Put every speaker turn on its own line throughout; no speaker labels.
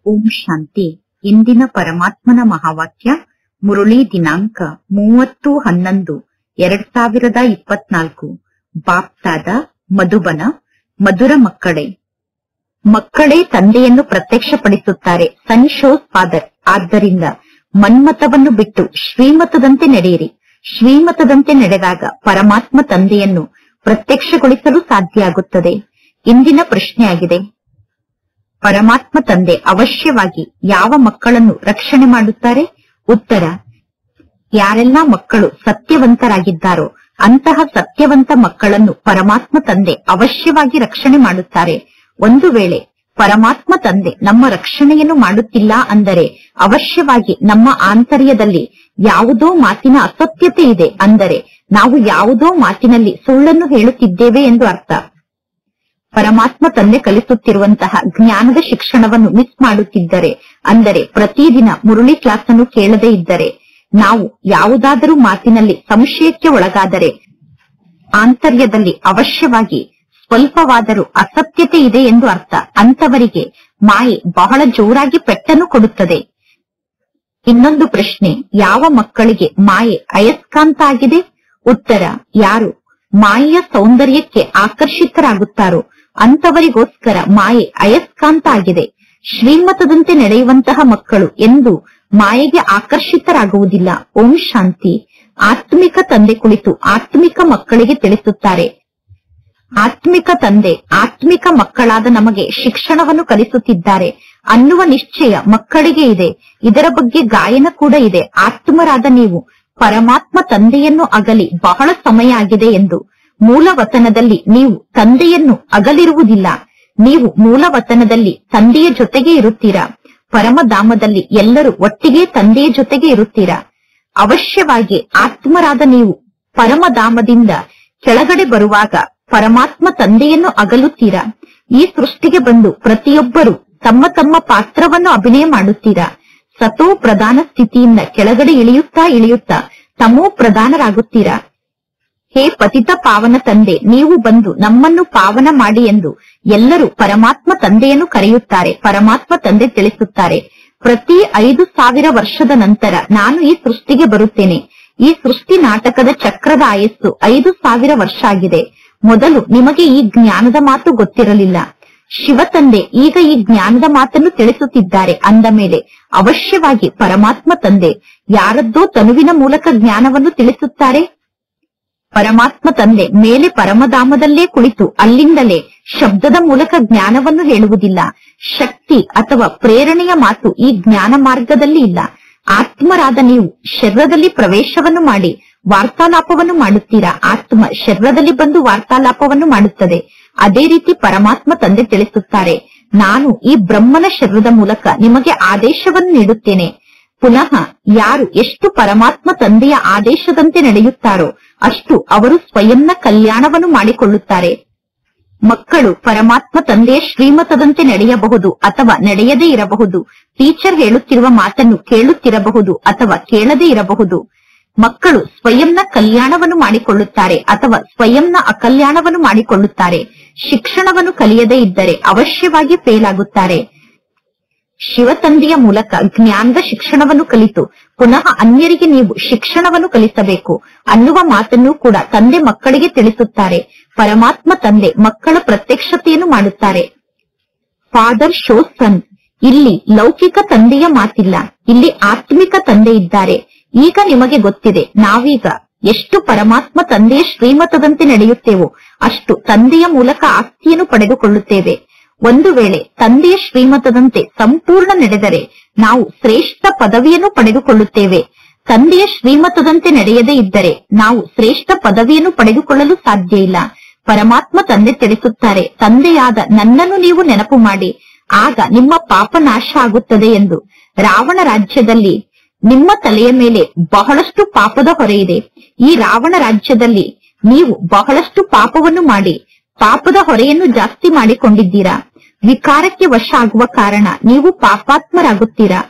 ಓಂ ಶಾಂತಿ. ಇಂದಿನ ಪರಮಾತ್ಮನ ಮಹಾವಾಕ್ಯ ಮುರುಳಿ ದಿನಾಂಕ 30/11/2024. ಬಾಪ್ತಾದ ಮಧುಬನ. ಮಧುರ ಮಕ್ಕಳೇ, ಮಕ್ಕಳೇ ತಂದೆಯನ್ನು ಪ್ರತ್ಯಕ್ಷಪಡಿಸುತ್ತಾರೆ. ಸನ್ ಶೋಸ್ ಫಾದರ್. ಆದ್ದರಿಂದ ಮನ್ಮತವನ್ನು ಬಿಟ್ಟು ಶ್ರೀಮತದಂತೆ ನಡೆಯಿರಿ. ಶ್ರೀಮತದಂತೆ ನಡೆದಾಗ ಪರಮಾತ್ಮ ತಂದೆಯನ್ನು ಪ್ರತ್ಯಕ್ಷಗೊಳಿಸಲು ಸಾಧ್ಯ ಆಗುತ್ತದೆ. ಇಂದಿನ ಪ್ರಶ್ನೆಯಾಗಿದೆ, ಪರಮಾತ್ಮ ತಂದೆ ಅವಶ್ಯವಾಗಿ ಯಾವ ಮಕ್ಕಳನ್ನು ರಕ್ಷಣೆ ಮಾಡುತ್ತಾರೆ? ಉತ್ತರ, ಯಾರೆಲ್ಲ ಮಕ್ಕಳು ಸತ್ಯವಂತರಾಗಿದ್ದಾರೋ ಅಂತಹ ಸತ್ಯವಂತ ಮಕ್ಕಳನ್ನು ಪರಮಾತ್ಮ ತಂದೆ ಅವಶ್ಯವಾಗಿ ರಕ್ಷಣೆ ಮಾಡುತ್ತಾರೆ. ಒಂದು ವೇಳೆ ಪರಮಾತ್ಮ ತಂದೆ ನಮ್ಮ ರಕ್ಷಣೆಯನ್ನು ಮಾಡುತ್ತಿಲ್ಲ ಅಂದರೆ ಅವಶ್ಯವಾಗಿ ನಮ್ಮ ಆಂತರ್ಯದಲ್ಲಿ ಯಾವುದೋ ಮಾತಿನ ಅಸತ್ಯತೆ ಇದೆ, ಅಂದರೆ ನಾವು ಯಾವುದೋ ಮಾತಿನಲ್ಲಿ ಸುಳ್ಳನ್ನು ಹೇಳುತ್ತಿದ್ದೇವೆ ಎಂದು ಅರ್ಥ. ಪರಮಾತ್ಮ ತಂದೆ ಕಲಿಸುತ್ತಿರುವಂತಹ ಜ್ಞಾನದ ಶಿಕ್ಷಣವನ್ನು ಮಿಸ್ ಮಾಡುತ್ತಿದ್ದರೆ, ಅಂದರೆ ಪ್ರತಿದಿನ ಮುರುಳಿ ಕ್ಲಾಸ್ ಅನ್ನು ಕೇಳದೇ ಇದ್ದರೆ, ನಾವು ಯಾವುದಾದರೂ ಮಾತಿನಲ್ಲಿ ಸಂಶಯಕ್ಕೆ ಒಳಗಾದರೆ ಆಂತರ್ಯದಲ್ಲಿ ಅವಶ್ಯವಾಗಿ ಸ್ವಲ್ಪವಾದರೂ ಅಸತ್ಯತೆ ಇದೆ ಎಂದು ಅರ್ಥ. ಅಂತವರಿಗೆ ಮಾಯೆ ಬಹಳ ಜೋರಾಗಿ ಪೆಟ್ಟನ್ನು ಕೊಡುತ್ತದೆ. ಇನ್ನೊಂದು ಪ್ರಶ್ನೆ, ಯಾವ ಮಕ್ಕಳಿಗೆ ಮಾಯೆ ಅಯಸ್ಕಾಂತ ಆಗಿದೆ? ಉತ್ತರ, ಯಾರು ಮಾಯೆಯ ಸೌಂದರ್ಯಕ್ಕೆ ಆಕರ್ಷಿತರಾಗುತ್ತಾರೋ ಅಂತವರಿಗೋಸ್ಕರ ಮಾಯೆ ಅಯಸ್ಕಾಂತ ಆಗಿದೆ. ಶ್ರೀಮತದಂತೆ ನಡೆಯುವಂತಹ ಮಕ್ಕಳು ಎಂದು ಮಾಯೆಗೆ ಆಕರ್ಷಿತರಾಗುವುದಿಲ್ಲ. ಓಂ ಶಾಂತಿ. ಆತ್ಮಿಕ ತಂದೆ ಕುಳಿತು ಆತ್ಮಿಕ ಮಕ್ಕಳಿಗೆ ತಿಳಿಸುತ್ತಾರೆ. ಆತ್ಮಿಕ ತಂದೆ ಆತ್ಮಿಕ ಮಕ್ಕಳಾದ ನಮಗೆ ಶಿಕ್ಷಣವನ್ನು ಕಲಿಸುತ್ತಿದ್ದಾರೆ ಅನ್ನುವ ನಿಶ್ಚಯ ಮಕ್ಕಳಿಗೆ ಇದೆ. ಇದರ ಬಗ್ಗೆ ಗಾಯನ ಕೂಡ ಇದೆ. ಆತ್ಮರಾದ ನೀವು ಪರಮಾತ್ಮ ತಂದೆಯನ್ನು ಅಗಲಿ ಬಹಳ ಸಮಯ ಆಗಿದೆ ಎಂದು. ಮೂಲ ವತನದಲ್ಲಿ ನೀವು ತಂದೆಯನ್ನು ಅಗಲಿರುವುದಿಲ್ಲ. ನೀವು ಮೂಲ ವತನದಲ್ಲಿ ತಂದೆಯ ಜೊತೆಗೆ ಇರುತ್ತೀರಾ. ಪರಮಧಾಮದಲ್ಲಿ ಎಲ್ಲರೂ ಒಟ್ಟಿಗೆ ತಂದೆಯ ಜೊತೆಗೆ ಇರುತ್ತೀರಾ. ಅವಶ್ಯವಾಗಿ ಆತ್ಮರಾದ ನೀವು ಪರಮಧಾಮದಿಂದ ಕೆಳಗಡೆ ಬರುವಾಗ ಪರಮಾತ್ಮ ತಂದೆಯನ್ನು ಅಗಲುತ್ತೀರಾ. ಈ ಸೃಷ್ಟಿಗೆ ಬಂದು ಪ್ರತಿಯೊಬ್ಬರು ತಮ್ಮ ತಮ್ಮ ಪಾತ್ರವನ್ನು ಅಭಿನಯ ಮಾಡುತ್ತೀರಾ. ಸತೋ ಪ್ರಧಾನ ಸ್ಥಿತಿಯಿಂದ ಕೆಳಗಡೆ ಇಳಿಯುತ್ತಾ ಇಳಿಯುತ್ತಾ ತಮೋ ಪ್ರಧಾನರಾಗುತ್ತೀರಾ. ಹೇ ಪತಿತ ಪಾವನ ತಂದೆ, ನೀವು ಬಂದು ನಮ್ಮನ್ನು ಪಾವನ ಮಾಡಿ ಎಂದು ಎಲ್ಲರೂ ಪರಮಾತ್ಮ ತಂದೆಯನ್ನು ಕರೆಯುತ್ತಾರೆ. ಪರಮಾತ್ಮ ತಂದೆ ತಿಳಿಸುತ್ತಾರೆ, ಪ್ರತಿ 5,000 ವರ್ಷದ ನಂತರ ನಾನು ಈ ಸೃಷ್ಟಿಗೆ ಬರುತ್ತೇನೆ. ಈ ಸೃಷ್ಟಿ ನಾಟಕದ ಚಕ್ರದ ಆಯಸ್ಸು 5,000 ವರ್ಷ ಆಗಿದೆ. ಮೊದಲು ನಿಮಗೆ ಈ ಜ್ಞಾನದ ಮಾತು ಗೊತ್ತಿರಲಿಲ್ಲ. ಶಿವ ತಂದೆ ಈಗ ಈ ಜ್ಞಾನದ ಮಾತನ್ನು ತಿಳಿಸುತ್ತಿದ್ದಾರೆ ಅಂದ ಮೇಲೆ ಅವಶ್ಯವಾಗಿ ಪರಮಾತ್ಮ ತಂದೆ ಯಾರದ್ದೋ ತನುವಿನ ಮೂಲಕ ಜ್ಞಾನವನ್ನು ತಿಳಿಸುತ್ತಾರೆ. ಪರಮಾತ್ಮ ತಂದೆ ಮೇಲೆ ಪರಮಧಾಮದಲ್ಲೇ ಕುಳಿತು ಅಲ್ಲಿಂದಲೇ ಶಬ್ದದ ಮೂಲಕ ಜ್ಞಾನವನ್ನು ಹೇಳುವುದಿಲ್ಲ. ಶಕ್ತಿ ಅಥವಾ ಪ್ರೇರಣೆಯ ಮಾತು ಈ ಜ್ಞಾನ ಮಾರ್ಗದಲ್ಲಿ ಇಲ್ಲ. ಆತ್ಮರಾದ ನೀವು ಶರೀರದಲ್ಲಿ ಪ್ರವೇಶವನ್ನು ಮಾಡಿ ವಾರ್ತಾಲಾಪವನ್ನು ಮಾಡುತ್ತೀರಾ. ಆತ್ಮ ಶರೀರದಲ್ಲಿ ಬಂದು ವಾರ್ತಾಲಾಪವನ್ನು ಮಾಡುತ್ತದೆ. ಅದೇ ರೀತಿ ಪರಮಾತ್ಮ ತಂದೆ ತಿಳಿಸುತ್ತಾರೆ, ನಾನು ಈ ಬ್ರಹ್ಮನ ಶರೀರದ ಮೂಲಕ ನಿಮಗೆ ಆದೇಶವನ್ನು ನೀಡುತ್ತೇನೆ. ಪುನಃ ಯಾರು ಎಷ್ಟು ಪರಮಾತ್ಮ ತಂದೆಯ ಆದೇಶದಂತೆ ನಡೆಯುತ್ತಾರೋ ಅಷ್ಟು ಅವರು ಸ್ವಯಂನ ಕಲ್ಯಾಣವನ್ನು ಮಾಡಿಕೊಳ್ಳುತ್ತಾರೆ. ಮಕ್ಕಳು ಪರಮಾತ್ಮ ತಂದೆಯ ಶ್ರೀಮತದಂತೆ ನಡೆಯಬಹುದು ಅಥವಾ ನಡೆಯದೇ ಇರಬಹುದು. ಟೀಚರ್ ಹೇಳುತ್ತಿರುವ ಮಾತನ್ನು ಕೇಳುತ್ತಿರಬಹುದು ಅಥವಾ ಕೇಳದೇ ಇರಬಹುದು. ಮಕ್ಕಳು ಸ್ವಯಂನ ಕಲ್ಯಾಣವನ್ನು ಮಾಡಿಕೊಳ್ಳುತ್ತಾರೆ ಅಥವಾ ಸ್ವಯಂನ ಅಕಲ್ಯಾಣವನ್ನು ಮಾಡಿಕೊಳ್ಳುತ್ತಾರೆ. ಶಿಕ್ಷಣವನ್ನು ಕಲಿಯದೇ ಇದ್ದರೆ ಅವಶ್ಯವಾಗಿ ಫೇಲ್ ಆಗುತ್ತಾರೆ. ಶಿವ ತಂದೆಯ ಮೂಲಕ ಜ್ಞಾನದ ಶಿಕ್ಷಣವನ್ನು ಕಲಿತು ಪುನಃ ಅನ್ಯರಿಗೆ ನೀವು ಶಿಕ್ಷಣವನ್ನು ಕಲಿಸಬೇಕು ಅನ್ನುವ ಮಾತನ್ನು ಕೂಡ ತಂದೆ ಮಕ್ಕಳಿಗೆ ತಿಳಿಸುತ್ತಾರೆ. ಪರಮಾತ್ಮ ತಂದೆ ಮಕ್ಕಳ ಪ್ರತ್ಯಕ್ಷತೆಯನ್ನು ಮಾಡುತ್ತಾರೆ. ಫಾದರ್ ಶೋಸ್ ಸನ್. ಇಲ್ಲಿ ಲೌಕಿಕ ತಂದೆಯ ಮಾತಿಲ್ಲ, ಇಲ್ಲಿ ಆತ್ಮಿಕ ತಂದೆ ಇದ್ದಾರೆ. ಈಗ ನಿಮಗೆ ಗೊತ್ತಿದೆ, ನಾವೀಗ ಎಷ್ಟು ಪರಮಾತ್ಮ ತಂದೆಯ ಶ್ರೀಮತದಂತೆ ನಡೆಯುತ್ತೇವೋ ಅಷ್ಟು ತಂದೆಯ ಮೂಲಕ ಆಸ್ತಿಯನ್ನು ಪಡೆದುಕೊಳ್ಳುತ್ತೇವೆ. ಒಂದು ವೇಳೆ ತಂದೆಯ ಶ್ರೀಮತದಂತೆ ಸಂಪೂರ್ಣ ನಡೆದರೆ ನಾವು ಶ್ರೇಷ್ಠ ಪದವಿಯನ್ನು ಪಡೆದುಕೊಳ್ಳುತ್ತೇವೆ. ತಂದೆಯ ಶ್ರೀಮತದಂತೆ ನಡೆಯದೇ ಇದ್ದರೆ ನಾವು ಶ್ರೇಷ್ಠ ಪದವಿಯನ್ನು ಪಡೆದುಕೊಳ್ಳಲು ಸಾಧ್ಯ ಇಲ್ಲ. ಪರಮಾತ್ಮ ತಂದೆ ತಿಳಿಸುತ್ತಾರೆ, ತಂದೆಯಾದ ನನ್ನನ್ನು ನೀವು ನೆನಪು ಮಾಡಿ, ಆಗ ನಿಮ್ಮ ಪಾಪ ನಾಶ ಆಗುತ್ತದೆ ಎಂದು. ರಾವಣ ರಾಜ್ಯದಲ್ಲಿ ನಿಮ್ಮ ತಲೆಯ ಮೇಲೆ ಬಹಳಷ್ಟು ಪಾಪದ ಹೊರೆ ಇದೆ. ಈ ರಾವಣ ರಾಜ್ಯದಲ್ಲಿ ನೀವು ಬಹಳಷ್ಟು ಪಾಪವನ್ನು ಮಾಡಿ ಪಾಪದ ಹೊರೆಯನ್ನು ಜಾಸ್ತಿ ಮಾಡಿಕೊಂಡಿದ್ದೀರಾ. ವಿಕಾರಕ್ಕೆ ವಶ ಆಗುವ ಕಾರಣ ನೀವು ಪಾಪಾತ್ಮರಾಗುತ್ತೀರಾ.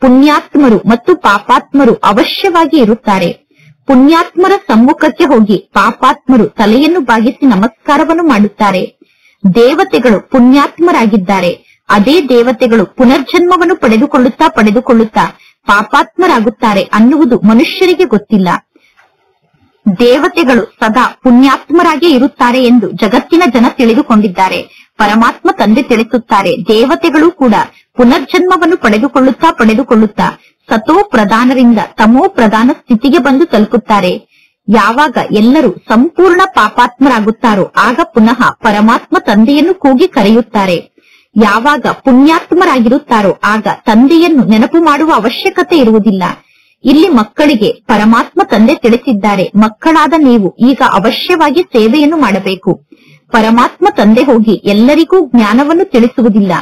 ಪುಣ್ಯಾತ್ಮರು ಮತ್ತು ಪಾಪಾತ್ಮರು ಅವಶ್ಯವಾಗಿ ಇರುತ್ತಾರೆ. ಪುಣ್ಯಾತ್ಮರ ಸಮ್ಮುಖಕ್ಕೆ ಹೋಗಿ ಪಾಪಾತ್ಮರು ತಲೆಯನ್ನು ಬಾಗಿಸಿ ನಮಸ್ಕಾರವನ್ನು ಮಾಡುತ್ತಾರೆ. ದೇವತೆಗಳು ಪುಣ್ಯಾತ್ಮರಾಗಿದ್ದಾರೆ. ಅದೇ ದೇವತೆಗಳು ಪುನರ್ಜನ್ಮವನ್ನು ಪಡೆದುಕೊಳ್ಳುತ್ತಾ ಪಾಪಾತ್ಮರಾಗುತ್ತಾರೆ ಅನ್ನುವುದು ಮನುಷ್ಯರಿಗೆ ಗೊತ್ತಿಲ್ಲ. ದೇವತೆಗಳು ಸದಾ ಪುಣ್ಯಾತ್ಮರಾಗೇ ಇರುತ್ತಾರೆ ಎಂದು ಜಗತ್ತಿನ ಜನ ತಿಳಿದುಕೊಂಡಿದ್ದಾರೆ. ಪರಮಾತ್ಮ ತಂದೆ ತಿಳಿಸುತ್ತಾರೆ, ದೇವತೆಗಳು ಕೂಡ ಪುನರ್ಜನ್ಮವನ್ನು ಪಡೆದುಕೊಳ್ಳುತ್ತಾ ಸತೋ ಪ್ರಧಾನರಿಂದ ತಮೋ ಪ್ರಧಾನ ಸ್ಥಿತಿಗೆ ಬಂದು ತಲುಪುತ್ತಾರೆ. ಯಾವಾಗ ಎಲ್ಲರೂ ಸಂಪೂರ್ಣ ಪಾಪಾತ್ಮರಾಗುತ್ತಾರೋ ಆಗ ಪುನಃ ಪರಮಾತ್ಮ ತಂದೆಯನ್ನು ಕೂಗಿ ಕರೆಯುತ್ತಾರೆ. ಯಾವಾಗ ಪುಣ್ಯಾತ್ಮರಾಗಿರುತ್ತಾರೋ ಆಗ ತಂದೆಯನ್ನು ನೆನಪು ಮಾಡುವ ಅವಶ್ಯಕತೆ ಇರುವುದಿಲ್ಲ. ಇಲ್ಲಿ ಮಕ್ಕಳಿಗೆ ಪರಮಾತ್ಮ ತಂದೆ ತಿಳಿಸಿದ್ದಾರೆ, ಮಕ್ಕಳಾದ ನೀವು ಈಗ ಅವಶ್ಯವಾಗಿ ಸೇವೆಯನ್ನು ಮಾಡಬೇಕು. ಪರಮಾತ್ಮ ತಂದೆ ಹೋಗಿ ಎಲ್ಲರಿಗೂ ಜ್ಞಾನವನ್ನು ತಿಳಿಸುವುದಿಲ್ಲ.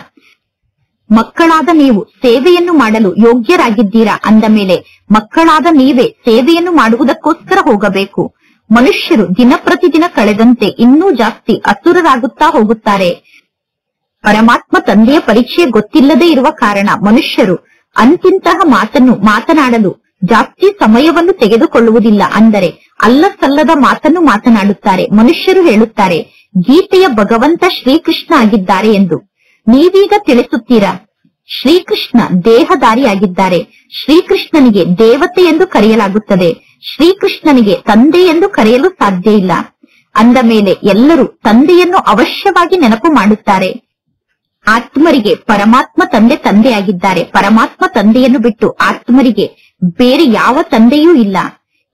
ಮಕ್ಕಳಾದ ನೀವು ಸೇವೆಯನ್ನು ಮಾಡಲು ಯೋಗ್ಯರಾಗಿದ್ದೀರಾ ಅಂದ ಮೇಲೆ ಮಕ್ಕಳಾದ ನೀವೇ ಸೇವೆಯನ್ನು ಮಾಡುವುದಕ್ಕೋಸ್ಕರ ಹೋಗಬೇಕು. ಮನುಷ್ಯರು ದಿನ ಕಳೆದಂತೆ ಇನ್ನೂ ಜಾಸ್ತಿ ಅಸುರರಾಗುತ್ತಾ ಹೋಗುತ್ತಾರೆ. ಪರಮಾತ್ಮ ತಂದೆಯ ಪರಿಚಯ ಗೊತ್ತಿಲ್ಲದೆ ಇರುವ ಕಾರಣ ಮನುಷ್ಯರು ಅಂತಿಂತಹ ಮಾತನ್ನು ಮಾತನಾಡಲು ಜಾಸ್ತಿ ಸಮಯವನ್ನು ತೆಗೆದುಕೊಳ್ಳುವುದಿಲ್ಲ. ಅಂದರೆ ಅಲ್ಲಸಲ್ಲದ ಮಾತನ್ನು ಮಾತನಾಡುತ್ತಾರೆ. ಮನುಷ್ಯರು ಹೇಳುತ್ತಾರೆ, ಗೀತೆಯ ಭಗವಂತ ಶ್ರೀಕೃಷ್ಣ ಆಗಿದ್ದಾರೆ ಎಂದು. ನೀವೀಗ ತಿಳಿಸುತ್ತೀರಾ, ಶ್ರೀಕೃಷ್ಣ ದೇಹಧಾರಿಯಾಗಿದ್ದಾರೆ. ಶ್ರೀಕೃಷ್ಣನಿಗೆ ದೇವತೆ ಎಂದು ಕರೆಯಲಾಗುತ್ತದೆ. ಶ್ರೀಕೃಷ್ಣನಿಗೆ ತಂದೆ ಎಂದು ಕರೆಯಲು ಸಾಧ್ಯ ಇಲ್ಲ. ಅಂದ ಮೇಲೆ ಎಲ್ಲರೂ ತಂದೆಯನ್ನು ಅವಶ್ಯವಾಗಿ ನೆನಪು ಮಾಡುತ್ತಾರೆ. ಆತ್ಮರಿಗೆ ಪರಮಾತ್ಮ ತಂದೆಯಾಗಿದ್ದಾರೆ. ಪರಮಾತ್ಮ ತಂದೆಯನ್ನು ಬಿಟ್ಟು ಆತ್ಮರಿಗೆ ಬೇರೆ ಯಾವ ತಂದೆಯೂ ಇಲ್ಲ.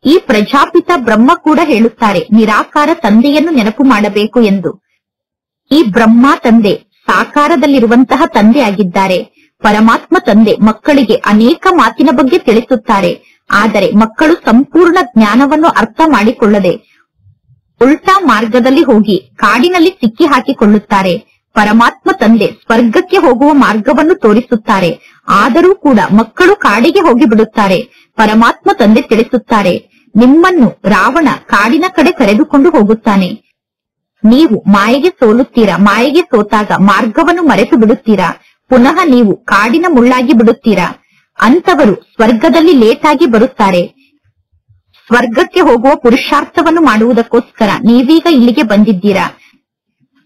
ಈ ಪ್ರಜಾಪಿತ ಬ್ರಹ್ಮ ಕೂಡ ಹೇಳುತ್ತಾರೆ, ನಿರಾಕಾರ ತಂದೆಯನ್ನು ನೆನಪು ಮಾಡಬೇಕು ಎಂದು. ಈ ಬ್ರಹ್ಮ ತಂದೆ ಸಾಕಾರದಲ್ಲಿರುವಂತಹ ತಂದೆಯಾಗಿದ್ದಾರೆ. ಪರಮಾತ್ಮ ತಂದೆ ಮಕ್ಕಳಿಗೆ ಅನೇಕ ಮಾತಿನ ಬಗ್ಗೆ ತಿಳಿಸುತ್ತಾರೆ. ಆದರೆ ಮಕ್ಕಳು ಸಂಪೂರ್ಣ ಜ್ಞಾನವನ್ನು ಅರ್ಥ ಮಾಡಿಕೊಳ್ಳದೆ ಉಲ್ಟಾ ಮಾರ್ಗದಲ್ಲಿ ಹೋಗಿ ಕಾಡಿನಲ್ಲಿ ಸಿಕ್ಕಿ ಹಾಕಿಕೊಳ್ಳುತ್ತಾರೆ. ಪರಮಾತ್ಮ ತಂದೆ ಸ್ವರ್ಗಕ್ಕೆ ಹೋಗುವ ಮಾರ್ಗವನ್ನು ತೋರಿಸುತ್ತಾರೆ. ಆದರೂ ಕೂಡ ಮಕ್ಕಳು ಕಾಡಿಗೆ ಹೋಗಿ ಬಿಡುತ್ತಾರೆ. ಪರಮಾತ್ಮ ತಂದೆ ತಿಳಿಸುತ್ತಾರೆ, ನಿಮ್ಮನ್ನು ರಾವಣ ಕಾಡಿನ ಕಡೆ ಕರೆದುಕೊಂಡು ಹೋಗುತ್ತಾನೆ. ನೀವು ಮಾಯೆಗೆ ಸೋಲುತ್ತೀರಾ. ಮಾಯೆಗೆ ಸೋತಾಗ ಮಾರ್ಗವನ್ನು ಮರೆತು ಬಿಡುತ್ತೀರಾ. ಪುನಃ ನೀವು ಕಾಡಿನ ಮುಳ್ಳಾಗಿ ಬಿಡುತ್ತೀರಾ. ಅಂತವರು ಸ್ವರ್ಗದಲ್ಲಿ ಲೇಟ್ ಆಗಿ ಬರುತ್ತಾರೆ. ಸ್ವರ್ಗಕ್ಕೆ ಹೋಗುವ ಪುರುಷಾರ್ಥವನ್ನು ಮಾಡುವುದಕ್ಕೋಸ್ಕರ ನೀವೀಗ ಇಲ್ಲಿಗೆ ಬಂದಿದ್ದೀರಾ.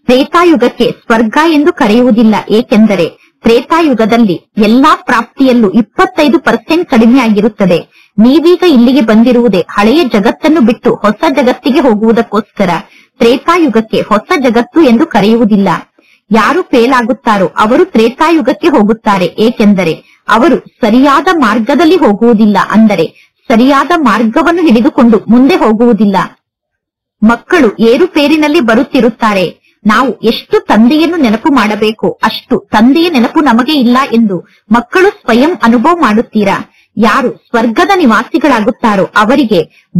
ತ್ರೇತಾಯುಗಕ್ಕೆ ಸ್ವರ್ಗ ಎಂದು ಕರೆಯುವುದಿಲ್ಲ. ಏಕೆಂದರೆ ತ್ರೇತಾಯುಗದಲ್ಲಿ ಎಲ್ಲಾ ಪ್ರಾಪ್ತಿಯಲ್ಲೂ 25% ಕಡಿಮೆ ಆಗಿರುತ್ತದೆ. ನೀವೀಗ ಇಲ್ಲಿಗೆ ಬಂದಿರುವುದೇ ಹಳೆಯ ಜಗತ್ತನ್ನು ಬಿಟ್ಟು ಹೊಸ ಜಗತ್ತಿಗೆ ಹೋಗುವುದಕ್ಕೋಸ್ಕರ. ತ್ರೇತಾಯುಗಕ್ಕೆ ಹೊಸ ಜಗತ್ತು ಎಂದು ಕರೆಯುವುದಿಲ್ಲ. ಯಾರು ಫೇಲ್ ಆಗುತ್ತಾರೋ ಅವರು ತ್ರೇತಾಯುಗಕ್ಕೆ ಹೋಗುತ್ತಾರೆ. ಏಕೆಂದರೆ ಅವರು ಸರಿಯಾದ ಮಾರ್ಗದಲ್ಲಿ ಹೋಗುವುದಿಲ್ಲ. ಅಂದರೆ ಸರಿಯಾದ ಮಾರ್ಗವನ್ನು ಹಿಡಿದುಕೊಂಡು ಮುಂದೆ ಹೋಗುವುದಿಲ್ಲ. ಮಕ್ಕಳು ಏರುಪೇರಿನಲ್ಲಿ ಬರುತ್ತಿರುತ್ತಾರೆ. ನಾವು ಎಷ್ಟು ತಂದೆಯನ್ನು ನೆನಪು ಮಾಡಬೇಕೋ ಅಷ್ಟು ತಂದೆಯ ನೆನಪು ನಮಗೆ ಇಲ್ಲ ಎಂದು ಮಕ್ಕಳು ಸ್ವಯಂ ಅನುಭವ ಮಾಡುತ್ತೀರಾ. ಯಾರು ಸ್ವರ್ಗದ ನಿವಾಸಿಗಳಾಗುತ್ತಾರೋ ಅವರಿಗೆ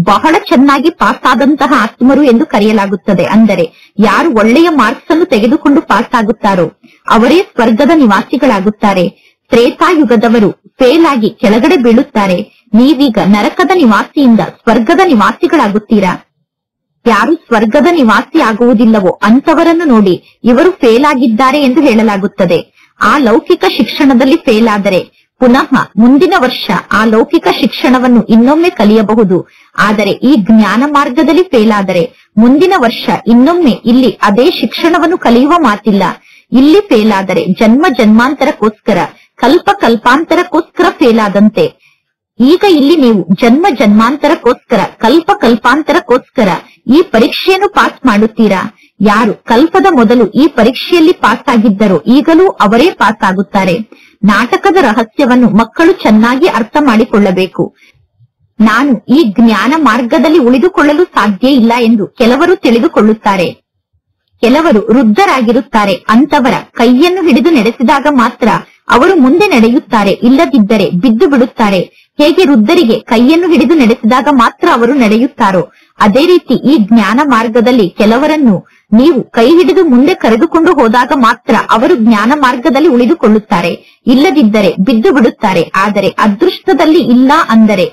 ಬಹಳ ಚೆನ್ನಾಗಿ ಪಾಸ್ ಆದಂತಹ ಆತ್ಮರು ಎಂದು ಕರೆಯಲಾಗುತ್ತದೆ. ಅಂದರೆ ಯಾರು ಒಳ್ಳೆಯ ಮಾರ್ಕ್ಸ್ ಅನ್ನು ತೆಗೆದುಕೊಂಡು ಪಾಸ್ ಆಗುತ್ತಾರೋ ಅವರೇ ಸ್ವರ್ಗದ ನಿವಾಸಿಗಳಾಗುತ್ತಾರೆ. ತ್ರೇತಾಯುಗದವರು ಫೇಲ್ ಆಗಿ ಕೆಳಗಡೆ ಬೀಳುತ್ತಾರೆ. ನೀವೀಗ ನರಕದ ನಿವಾಸಿಯಿಂದ ಸ್ವರ್ಗದ ನಿವಾಸಿಗಳಾಗುತ್ತೀರಾ. ಯಾರು ಸ್ವರ್ಗದ ನಿವಾಸಿ ಆಗುವುದಿಲ್ಲವೋ ಅಂತವರನ್ನು ನೋಡಿ ಇವರು ಫೇಲ್ ಆಗಿದ್ದಾರೆ ಎಂದು ಹೇಳಲಾಗುತ್ತದೆ. ಆ ಲೌಕಿಕ ಶಿಕ್ಷಣದಲ್ಲಿ ಫೇಲ್ ಆದರೆ ಪುನಃ ಮುಂದಿನ ವರ್ಷ ಆ ಲೌಕಿಕ ಶಿಕ್ಷಣವನ್ನು ಇನ್ನೊಮ್ಮೆ ಕಲಿಯಬಹುದು. ಆದರೆ ಈ ಜ್ಞಾನ ಮಾರ್ಗದಲ್ಲಿ ಫೇಲ್ ಆದರೆ ಮುಂದಿನ ವರ್ಷ ಇನ್ನೊಮ್ಮೆ ಇಲ್ಲಿ ಅದೇ ಶಿಕ್ಷಣವನ್ನು ಕಲಿಯುವ ಮಾತಿಲ್ಲ. ಇಲ್ಲಿ ಫೇಲ್ ಆದರೆ ಜನ್ಮ ಜನ್ಮಾಂತರಕ್ಕೋಸ್ಕರ ಕಲ್ಪ ಕಲ್ಪಾಂತರಕ್ಕೋಸ್ಕರ ಫೇಲ್ ಆದಂತೆ. ಈಗ ಇಲ್ಲಿ ನೀವು ಜನ್ಮ ಜನ್ಮಾಂತರಕ್ಕೋಸ್ಕರ ಕಲ್ಪ ಕಲ್ಪಾಂತರಕ್ಕೋಸ್ಕರ ಈ ಪರೀಕ್ಷೆಯನ್ನು ಪಾಸ್ ಮಾಡುತ್ತೀರಾ. ಯಾರು ಕಲ್ಪದ ಮೊದಲು ಈ ಪರೀಕ್ಷೆಯಲ್ಲಿ ಪಾಸ್ ಆಗಿದ್ದರೋ ಈಗಲೂ ಅವರೇ ಪಾಸ್ ಆಗುತ್ತಾರೆ. ನಾಟಕದ ರಹಸ್ಯವನ್ನು ಮಕ್ಕಳು ಚೆನ್ನಾಗಿ ಅರ್ಥ ಮಾಡಿಕೊಳ್ಳಬೇಕು. ನಾನು ಈ ಜ್ಞಾನ ಮಾರ್ಗದಲ್ಲಿ ಉಳಿದುಕೊಳ್ಳಲು ಸಾಧ್ಯ ಇಲ್ಲ ಎಂದು ಕೆಲವರು ತಿಳಿದುಕೊಳ್ಳುತ್ತಾರೆ. ಕೆಲವರು ವೃದ್ಧರಾಗಿರುತ್ತಾರೆ. ಅಂತವರ ಕೈಯನ್ನು ಹಿಡಿದು ನಡೆಸಿದಾಗ ಮಾತ್ರ ಅವರು ಮುಂದೆ ನಡೆಯುತ್ತಾರೆ. ಇಲ್ಲದಿದ್ದರೆ ಬಿದ್ದು ಬಿಡುತ್ತಾರೆ. ಹೇಗೆ ವೃದ್ಧರಿಗೆ ಕೈಯನ್ನು ಹಿಡಿದು ನಡೆಸಿದಾಗ ಮಾತ್ರ ಅವರು ನಡೆಯುತ್ತಾರೋ ಅದೇ ರೀತಿ ಈ ಜ್ಞಾನ ಮಾರ್ಗದಲ್ಲಿ ಕೆಲವರನ್ನು ನೀವು ಕೈ ಹಿಡಿದು ಮುಂದೆ ಕರೆದುಕೊಂಡು ಹೋದಾಗ ಮಾತ್ರ ಅವರು ಜ್ಞಾನ ಮಾರ್ಗದಲ್ಲಿ ಉಳಿದುಕೊಳ್ಳುತ್ತಾರೆ. ಇಲ್ಲದಿದ್ದರೆ ಬಿದ್ದು ಬಿಡುತ್ತಾರೆ. ಆದರೆ ಅದೃಷ್ಟದಲ್ಲಿ ಇಲ್ಲ ಅಂದರೆ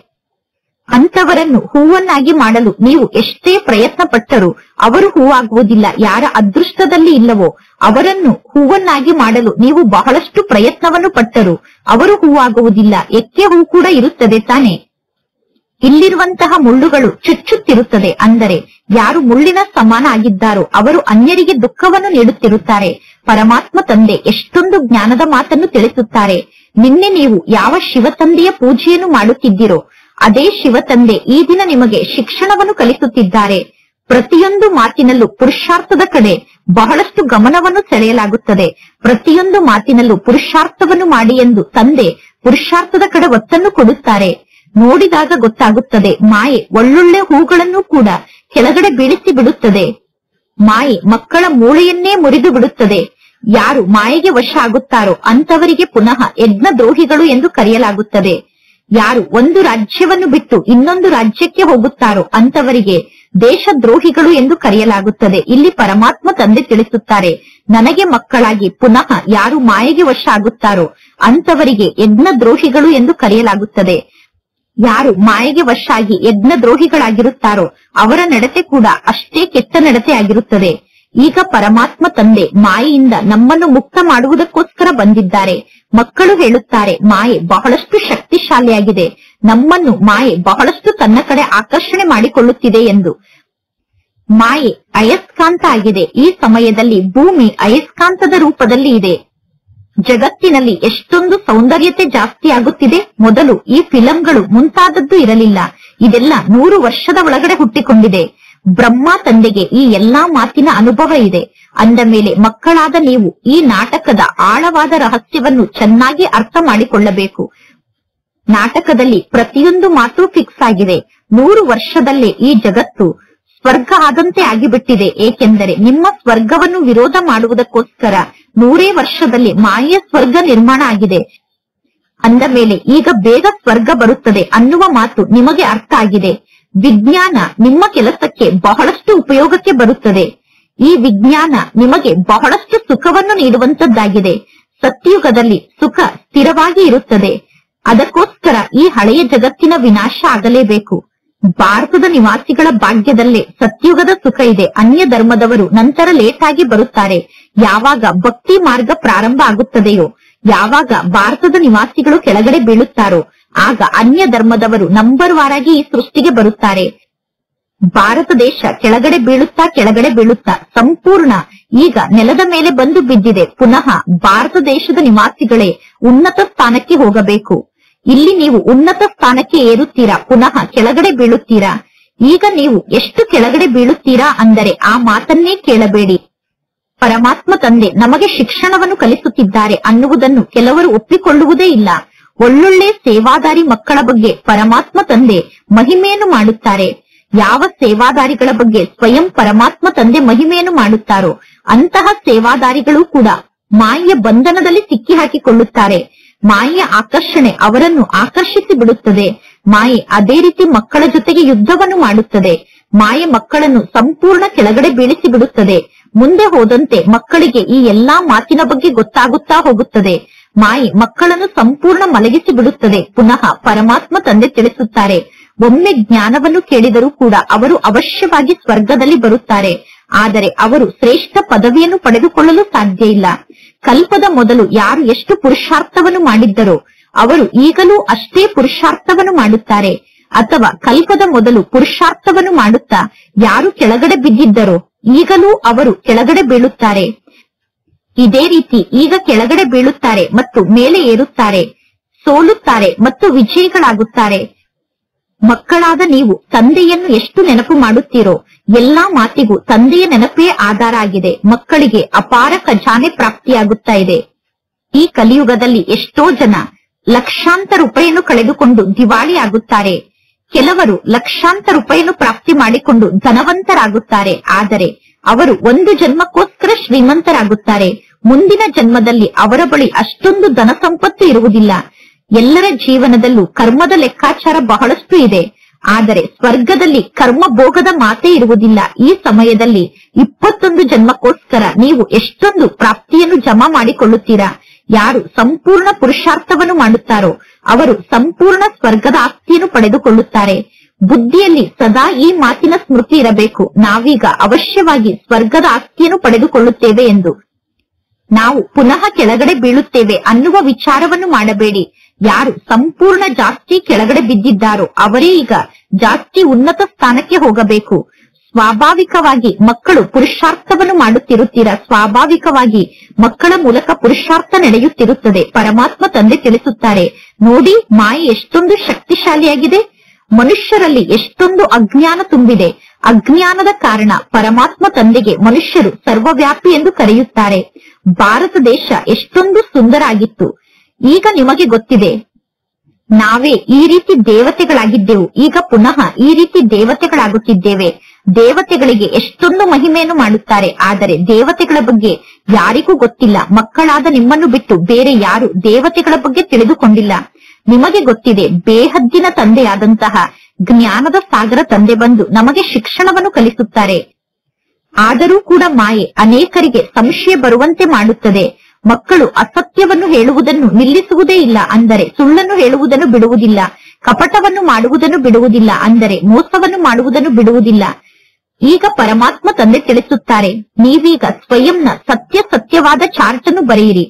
ಅಂತವರನ್ನು ಹೂವನ್ನಾಗಿ ಮಾಡಲು ನೀವು ಎಷ್ಟೇ ಪ್ರಯತ್ನ ಪಟ್ಟರೂ ಅವರು ಹೂವಾಗುವುದಿಲ್ಲ. ಯಾರ ಅದೃಷ್ಟದಲ್ಲಿ ಇಲ್ಲವೋ ಅವರನ್ನು ಹೂವನ್ನಾಗಿ ಮಾಡಲು ನೀವು ಬಹಳಷ್ಟು ಪ್ರಯತ್ನವನ್ನು ಪಟ್ಟರೂ ಅವರು ಹೂವಾಗುವುದಿಲ್ಲ. ಎಕ್ಕೆ ಹೂ ಕೂಡ ಇರುತ್ತದೆ ತಾನೆ. ಇಲ್ಲಿರುವಂತಹ ಮುಳ್ಳುಗಳು ಚುಚ್ಚುತ್ತಿರುತ್ತದೆ. ಅಂದರೆ ಯಾರು ಮುಳ್ಳಿನ ಸಮಾನ ಆಗಿದ್ದಾರೋ ಅವರು ಅನ್ಯರಿಗೆ ದುಃಖವನ್ನು ನೀಡುತ್ತಿರುತ್ತಾರೆ. ಪರಮಾತ್ಮ ತಂದೆ ಎಷ್ಟೊಂದು ಜ್ಞಾನದ ಮಾತನ್ನು ತಿಳಿಸುತ್ತಾರೆ. ನಿನ್ನೆ ನೀವು ಯಾವ ಶಿವ ತಂದೆಯ ಪೂಜೆಯನ್ನು ಮಾಡುತ್ತಿದ್ದೀರೋ ಅದೇ ಶಿವ ತಂದೆ ಈ ದಿನ ನಿಮಗೆ ಶಿಕ್ಷಣವನ್ನು ಕಲಿಸುತ್ತಿದ್ದಾರೆ. ಪ್ರತಿಯೊಂದು ಮಾತಿನಲ್ಲೂ ಪುರುಷಾರ್ಥದ ಕಡೆ ಬಹಳಷ್ಟು ಗಮನವನ್ನು ಸೆಳೆಯಲಾಗುತ್ತದೆ. ಪ್ರತಿಯೊಂದು ಮಾತಿನಲ್ಲೂ ಪುರುಷಾರ್ಥವನ್ನು ಮಾಡಿ ಎಂದು ತಂದೆ ಪುರುಷಾರ್ಥದ ಕಡೆ ಒತ್ತನ್ನು ಕೊಡುತ್ತಾರೆ. ನೋಡಿದಾಗ ಗೊತ್ತಾಗುತ್ತದೆ, ಮಾಯೆ ಒಳ್ಳೊಳ್ಳೆ ಹೂಗಳನ್ನು ಕೂಡ ಕೆಳಗಡೆ ಬೀಳಿಸಿ ಬಿಡುತ್ತದೆ. ಮಾಯೆ ಮಕ್ಕಳ ಮೂಳೆಯನ್ನೇ ಮುರಿದು ಬಿಡುತ್ತದೆ. ಯಾರು ಮಾಯೆಗೆ ವಶ ಆಗುತ್ತಾರೋ ಅಂತವರಿಗೆ ಪುನಃ ಯಜ್ಞದ್ರೋಹಿಗಳು ಎಂದು ಕರೆಯಲಾಗುತ್ತದೆ. ಯಾರು ಒಂದು ರಾಜ್ಯವನ್ನು ಬಿಟ್ಟು ಇನ್ನೊಂದು ರಾಜ್ಯಕ್ಕೆ ಹೋಗುತ್ತಾರೋ ಅಂತವರಿಗೆ ದೇಶದ್ರೋಹಿಗಳು ಎಂದು ಕರೆಯಲಾಗುತ್ತದೆ. ಇಲ್ಲಿ ಪರಮಾತ್ಮ ತಂದೆ ತಿಳಿಸುತ್ತಾರೆ, ನನಗೆ ಮಕ್ಕಳಾಗಿ ಪುನಃ ಯಾರು ಮಾಯೆಗೆ ವಶ ಆಗುತ್ತಾರೋ ಅಂತವರಿಗೆ ಯಜ್ಞದ್ರೋಹಿಗಳು ಎಂದು ಕರೆಯಲಾಗುತ್ತದೆ. ಯಾರು ಮಾಯೆಗೆ ವಶ ಆಗಿ ಯಜ್ಞದ್ರೋಹಿಗಳಾಗಿರುತ್ತಾರೋ ಅವರ ನಡತೆ ಕೂಡ ಅಷ್ಟೇ ಕೆಟ್ಟ ನಡತೆ ಆಗಿರುತ್ತದೆ. ಈಗ ಪರಮಾತ್ಮ ತಂದೆ ಮಾಯೆಯಿಂದ ನಮ್ಮನ್ನು ಮುಕ್ತ ಮಾಡುವುದಕ್ಕೋಸ್ಕರ ಬಂದಿದ್ದಾರೆ. ಮಕ್ಕಳು ಹೇಳುತ್ತಾರೆ, ಮಾಯೆ ಬಹಳಷ್ಟು ಶಕ್ತಿಶಾಲಿಯಾಗಿದೆ, ನಮ್ಮನ್ನು ಮಾಯೆ ಬಹಳಷ್ಟು ತನ್ನ ಕಡೆ ಆಕರ್ಷಣೆ ಮಾಡಿಕೊಳ್ಳುತ್ತಿದೆ ಎಂದು. ಮಾಯೆ ಅಯಸ್ಕಾಂತ ಆಗಿದೆ. ಈ ಸಮಯದಲ್ಲಿ ಭೂಮಿ ಅಯಸ್ಕಾಂತದ ರೂಪದಲ್ಲಿ ಇದೆ. ಜಗತ್ತಿನಲ್ಲಿ ಎಷ್ಟೊಂದು ಸೌಂದರ್ಯತೆ ಜಾಸ್ತಿ ಆಗುತ್ತಿದೆ. ಮೊದಲು ಈ ಫಿಲಂಗಳು ಮುಂತಾದದ್ದು ಇರಲಿಲ್ಲ. ಇದೆಲ್ಲ 100 ವರ್ಷದ ಒಳಗಡೆ ಹುಟ್ಟಿಕೊಂಡಿದೆ. ಬ್ರಹ್ಮ ತಂದೆಗೆ ಈ ಎಲ್ಲಾ ಮಾತಿನ ಅನುಭವ ಇದೆ. ಅಂದ ಮೇಲೆ ಮಕ್ಕಳಾದ ನೀವು ಈ ನಾಟಕದ ಆಳವಾದ ರಹಸ್ಯವನ್ನು ಚೆನ್ನಾಗಿ ಅರ್ಥ ಮಾಡಿಕೊಳ್ಳಬೇಕು. ನಾಟಕದಲ್ಲಿ ಪ್ರತಿಯೊಂದು ಮಾತು ಫಿಕ್ಸ್ ಆಗಿದೆ. 100 ವರ್ಷದಲ್ಲೇ ಈ ಜಗತ್ತು ಸ್ವರ್ಗ ಆದಂತೆ ಆಗಿಬಿಟ್ಟಿದೆ. ಏಕೆಂದರೆ ನಿಮ್ಮ ಸ್ವರ್ಗವನ್ನು ವಿರೋಧ ಮಾಡುವುದಕ್ಕೋಸ್ಕರ 100 ವರ್ಷದಲ್ಲಿ ಮಾಯೆಯ ಸ್ವರ್ಗ ನಿರ್ಮಾಣ ಆಗಿದೆ. ಅಂದ ಮೇಲೆ ಈಗ ಬೇಗ ಸ್ವರ್ಗ ಬರುತ್ತದೆ ಅನ್ನುವ ಮಾತು ನಿಮಗೆ ಅರ್ಥ ಆಗಿದೆ. ವಿಜ್ಞಾನ ನಿಮ್ಮ ಕೆಲಸಕ್ಕೆ ಬಹಳಷ್ಟು ಉಪಯೋಗಕ್ಕೆ ಬರುತ್ತದೆ. ಈ ವಿಜ್ಞಾನ ನಿಮಗೆ ಬಹಳಷ್ಟು ಸುಖವನ್ನು ನೀಡುವಂತದ್ದಾಗಿದೆ. ಸತ್ಯುಗದಲ್ಲಿ ಸುಖ ಸ್ಥಿರವಾಗಿ ಇರುತ್ತದೆ. ಅದಕ್ಕೋಸ್ಕರ ಈ ಹಳೆಯ ಜಗತ್ತಿನ ವಿನಾಶ ಆಗಲೇಬೇಕು. ಭಾರತದ ನಿವಾಸಿಗಳ ಭಾಗ್ಯದಲ್ಲೇ ಸತ್ಯುಗದ ಸುಖ ಇದೆ. ಅನ್ಯ ಧರ್ಮದವರು ನಂತರ ಲೇಟ್ ಆಗಿ ಬರುತ್ತಾರೆ. ಯಾವಾಗ ಭಕ್ತಿ ಮಾರ್ಗ ಪ್ರಾರಂಭ ಆಗುತ್ತದೆಯೋ, ಯಾವಾಗ ಭಾರತದ ನಿವಾಸಿಗಳು ಕೆಳಗಡೆ ಬೀಳುತ್ತಾರೋ ಆಗ ಅನ್ಯ ಧರ್ಮದವರು ನಂಬರ್ ವಾರಾಗಿ ಈ ಸೃಷ್ಟಿಗೆ ಬರುತ್ತಾರೆ. ಭಾರತ ದೇಶ ಕೆಳಗಡೆ ಬೀಳುತ್ತಾ ಸಂಪೂರ್ಣ ಈಗ ನೆಲದ ಮೇಲೆ ಬಂದು ಬಿದ್ದಿದೆ. ಪುನಃ ಭಾರತ ದೇಶದ ನಿವಾಸಿಗಳೇ ಉನ್ನತ ಸ್ಥಾನಕ್ಕೆ ಹೋಗಬೇಕು. ಇಲ್ಲಿ ನೀವು ಉನ್ನತ ಸ್ಥಾನಕ್ಕೆ ಏರುತ್ತೀರಾ, ಪುನಃ ಕೆಳಗಡೆ ಬೀಳುತ್ತೀರಾ. ಈಗ ನೀವು ಎಷ್ಟು ಕೆಳಗಡೆ ಬೀಳುತ್ತೀರಾ ಅಂದರೆ ಆ ಮಾತನ್ನೇ ಕೇಳಬೇಡಿ. ಪರಮಾತ್ಮ ತಂದೆ ನಮಗೆ ಶಿಕ್ಷಣವನ್ನು ಕಲಿಸುತ್ತಿದ್ದಾರೆ ಅನ್ನುವುದನ್ನು ಕೆಲವರು ಒಪ್ಪಿಕೊಳ್ಳುವುದೇ ಇಲ್ಲ. ಒಳ್ಳೊಳ್ಳೆ ಸೇವಾದಾರಿ ಮಕ್ಕಳ ಬಗ್ಗೆ ಪರಮಾತ್ಮ ತಂದೆ ಮಹಿಮೆಯನ್ನು ಮಾಡುತ್ತಾರೆ. ಯಾವ ಸೇವಾದಾರಿಗಳ ಬಗ್ಗೆ ಸ್ವಯಂ ಪರಮಾತ್ಮ ತಂದೆ ಮಹಿಮೆಯನ್ನು ಮಾಡುತ್ತಾರೋ ಅಂತಹ ಸೇವಾದಾರಿಗಳು ಕೂಡ ಮಾಯೆಯ ಬಂಧನದಲ್ಲಿ ಸಿಕ್ಕಿ ಹಾಕಿಕೊಳ್ಳುತ್ತಾರೆ. ಮಾಯೆಯ ಆಕರ್ಷಣೆ ಅವರನ್ನು ಆಕರ್ಷಿಸಿ ಬಿಡುತ್ತದೆ. ಮಾಯೆ ಅದೇ ರೀತಿ ಮಕ್ಕಳ ಜೊತೆಗೆ ಯುದ್ಧವನ್ನು ಮಾಡುತ್ತದೆ. ಮಾಯೆ ಮಕ್ಕಳನ್ನು ಸಂಪೂರ್ಣ ಕೆಳಗಡೆ ಬೀಳಿಸಿ ಬಿಡುತ್ತದೆ. ಮುಂದೆ ಹೋದಂತೆ ಮಕ್ಕಳಿಗೆ ಈ ಎಲ್ಲಾ ಮಾತಿನ ಬಗ್ಗೆ ಗೊತ್ತಾಗುತ್ತಾ ಹೋಗುತ್ತದೆ. ಮಾಯೆ ಮಕ್ಕಳನ್ನು ಸಂಪೂರ್ಣ ಮಲಗಿಸಿ ಬಿಡುತ್ತದೆ. ಪುನಃ ಪರಮಾತ್ಮ ತಂದೆ ತಿಳಿಸುತ್ತಾರೆ, ಒಮ್ಮೆ ಜ್ಞಾನವನ್ನು ಕೇಳಿದರೂ ಕೂಡ ಅವರು ಅವಶ್ಯವಾಗಿ ಸ್ವರ್ಗದಲ್ಲಿ ಬರುತ್ತಾರೆ. ಆದರೆ ಅವರು ಶ್ರೇಷ್ಠ ಪದವಿಯನ್ನು ಪಡೆದುಕೊಳ್ಳಲು ಸಾಧ್ಯ ಇಲ್ಲ. ಕಲ್ಪದ ಮೊದಲು ಯಾರು ಎಷ್ಟು ಪುರುಷಾರ್ಥವನ್ನು ಮಾಡಿದ್ದರೋ ಅವರು ಈಗಲೂ ಅಷ್ಟೇ ಪುರುಷಾರ್ಥವನ್ನು ಮಾಡುತ್ತಾರೆ. ಅಥವಾ ಕಲ್ಪದ ಮೊದಲು ಪುರುಷಾರ್ಥವನ್ನು ಮಾಡುತ್ತಾ ಯಾರು ಕೆಳಗಡೆ ಬಿದ್ದಿದ್ದರೋ ಈಗಲೂ ಅವರು ಕೆಳಗಡೆ ಬೀಳುತ್ತಾರೆ. ಇದೇ ರೀತಿ ಈಗ ಕೆಳಗಡೆ ಬೀಳುತ್ತಾರೆ ಮತ್ತು ಮೇಲೆ ಏರುತ್ತಾರೆ, ಸೋಲುತ್ತಾರೆ ಮತ್ತು ವಿಜಯಿಗಳಾಗುತ್ತಾರೆ. ಮಕ್ಕಳಾದ ನೀವು ತಂದೆಯನ್ನು ಎಷ್ಟು ನೆನಪು ಮಾಡುತ್ತೀರೋ ಎಲ್ಲಾ ಮಾತಿಗೂ ತಂದೆಯ ನೆನಪೇ ಆಧಾರ ಆಗಿದೆ. ಮಕ್ಕಳಿಗೆ ಅಪಾರ ಖಜಾನೆ ಪ್ರಾಪ್ತಿಯಾಗುತ್ತಾ ಇದೆ. ಈ ಕಲಿಯುಗದಲ್ಲಿ ಎಷ್ಟೋ ಜನ ಲಕ್ಷಾಂತರ ರೂಪಾಯಿಯನ್ನು ಕಳೆದುಕೊಂಡು ದಿವಾಳಿ ಆಗುತ್ತಾರೆ. ಕೆಲವರು ಲಕ್ಷಾಂತರ ರೂಪಾಯಿಯನ್ನು ಪ್ರಾಪ್ತಿ ಮಾಡಿಕೊಂಡು ಧನವಂತರಾಗುತ್ತಾರೆ. ಆದರೆ ಅವರು ಒಂದು ಜನ್ಮಕ್ಕೋಸ್ಕರ ಶ್ರೀಮಂತರಾಗುತ್ತಾರೆ. ಮುಂದಿನ ಜನ್ಮದಲ್ಲಿ ಅವರ ಬಳಿ ಅಷ್ಟೊಂದು ಧನ ಸಂಪತ್ತು ಇರುವುದಿಲ್ಲ. ಎಲ್ಲರ ಜೀವನದಲ್ಲೂ ಕರ್ಮದ ಲೆಕ್ಕಾಚಾರ ಬಹಳಷ್ಟು ಇದೆ. ಆದರೆ ಸ್ವರ್ಗದಲ್ಲಿ ಕರ್ಮ ಭೋಗದ ಮಾತೇ ಇರುವುದಿಲ್ಲ. ಈ ಸಮಯದಲ್ಲಿ 21 ಜನ್ಮಕ್ಕೋಸ್ಕರ ನೀವು ಎಷ್ಟೊಂದು ಪ್ರಾಪ್ತಿಯನ್ನು ಜಮಾ ಮಾಡಿಕೊಳ್ಳುತ್ತೀರಾ. ಯಾರು ಸಂಪೂರ್ಣ ಪುರುಷಾರ್ಥವನ್ನು ಮಾಡುತ್ತಾರೋ ಅವರು ಸಂಪೂರ್ಣ ಸ್ವರ್ಗದ ಆಸ್ತಿಯನ್ನು ಪಡೆದುಕೊಳ್ಳುತ್ತಾರೆ. ಬುದ್ಧಿಯಲ್ಲಿ ಸದಾ ಈ ಮಾತಿನ ಸ್ಮೃತಿ ಇರಬೇಕು, ನಾವೀಗ ಅವಶ್ಯವಾಗಿ ಸ್ವರ್ಗದ ಆಸ್ತಿಯನ್ನು ಪಡೆದುಕೊಳ್ಳುತ್ತೇವೆ ಎಂದು. ನಾವು ಪುನಃ ಕೆಳಗಡೆ ಬೀಳುತ್ತೇವೆ ಅನ್ನುವ ವಿಚಾರವನ್ನು ಮಾಡಬೇಡಿ. ಯಾರು ಸಂಪೂರ್ಣ ಜಾಸ್ತಿ ಕೆಳಗಡೆ ಬಿದ್ದಿದ್ದಾರೋ ಅವರೇ ಈಗ ಜಾಸ್ತಿ ಉನ್ನತ ಸ್ಥಾನಕ್ಕೆ ಹೋಗಬೇಕು. ಸ್ವಾಭಾವಿಕವಾಗಿ ಮಕ್ಕಳು ಪುರುಷಾರ್ಥವನ್ನು ಮಾಡುತ್ತಿರುತ್ತೀರಾ, ಸ್ವಾಭಾವಿಕವಾಗಿ ಮಕ್ಕಳ ಮೂಲಕ ಪುರುಷಾರ್ಥ ನಡೆಯುತ್ತಿರುತ್ತದೆ. ಪರಮಾತ್ಮ ತಂದೆ ತಿಳಿಸುತ್ತಾರೆ, ನೋಡಿ ಮಾಯೆ ಎಷ್ಟೊಂದು ಶಕ್ತಿಶಾಲಿಯಾಗಿದೆ, ಮನುಷ್ಯರಲ್ಲಿ ಎಷ್ಟೊಂದು ಅಜ್ಞಾನ ತುಂಬಿದೆ. ಅಜ್ಞಾನದ ಕಾರಣ ಪರಮಾತ್ಮ ತಂದೆಗೆ ಮನುಷ್ಯರು ಸರ್ವವ್ಯಾಪಿ ಎಂದು ಕರೆಯುತ್ತಾರೆ. ಭಾರತ ದೇಶ ಎಷ್ಟೊಂದು ಸುಂದರ ಆಗಿತ್ತು, ಈಗ ನಿಮಗೆ ಗೊತ್ತಿದೆ. ನಾವೇ ಈ ರೀತಿ ದೇವತೆಗಳಾಗಿದ್ದೆವು, ಈಗ ಪುನಃ ಈ ರೀತಿ ದೇವತೆಗಳಾಗುತ್ತಿದ್ದೇವೆ. ದೇವತೆಗಳಿಗೆ ಎಷ್ಟೊಂದು ಮಹಿಮೆಯನ್ನು ಮಾಡುತ್ತಾರೆ, ಆದರೆ ದೇವತೆಗಳ ಬಗ್ಗೆ ಯಾರಿಗೂ ಗೊತ್ತಿಲ್ಲ. ಮಕ್ಕಳಾದ ನಿಮ್ಮನ್ನು ಬಿಟ್ಟು ಬೇರೆ ಯಾರು ದೇವತೆಗಳ ಬಗ್ಗೆ ತಿಳಿದುಕೊಂಡಿಲ್ಲ. ನಿಮಗೆ ಗೊತ್ತಿದೆ, ಬೇಹದ್ದಿನ ತಂದೆಯಾದಂತಹ ಜ್ಞಾನದ ಸಾಗರ ತಂದೆ ಬಂದು ನಮಗೆ ಶಿಕ್ಷಣವನ್ನು ಕಲಿಸುತ್ತಾರೆ. ಆದರೂ ಕೂಡ ಮಾಯೆ ಅನೇಕರಿಗೆ ಸಂಶಯ ಬರುವಂತೆ ಮಾಡುತ್ತದೆ. ಮಕ್ಕಳು ಅಸತ್ಯವನ್ನು ಹೇಳುವುದನ್ನು ನಿಲ್ಲಿಸುವುದೇ ಇಲ್ಲ, ಅಂದರೆ ಸುಳ್ಳನ್ನು ಹೇಳುವುದನ್ನು ಬಿಡುವುದಿಲ್ಲ, ಕಪಟವನ್ನು ಮಾಡುವುದನ್ನು ಬಿಡುವುದಿಲ್ಲ, ಅಂದರೆ ಮೋಸವನ್ನು ಮಾಡುವುದನ್ನು ಬಿಡುವುದಿಲ್ಲ. ಈಗ ಪರಮಾತ್ಮ ತಂದೆ ತಿಳಿಸುತ್ತಾರೆ, ನೀವೀಗ ಸ್ವಯಂನ ಸತ್ಯವಾದ ಚಾರ್ಟ್ ಅನ್ನು ಬರೆಯಿರಿ.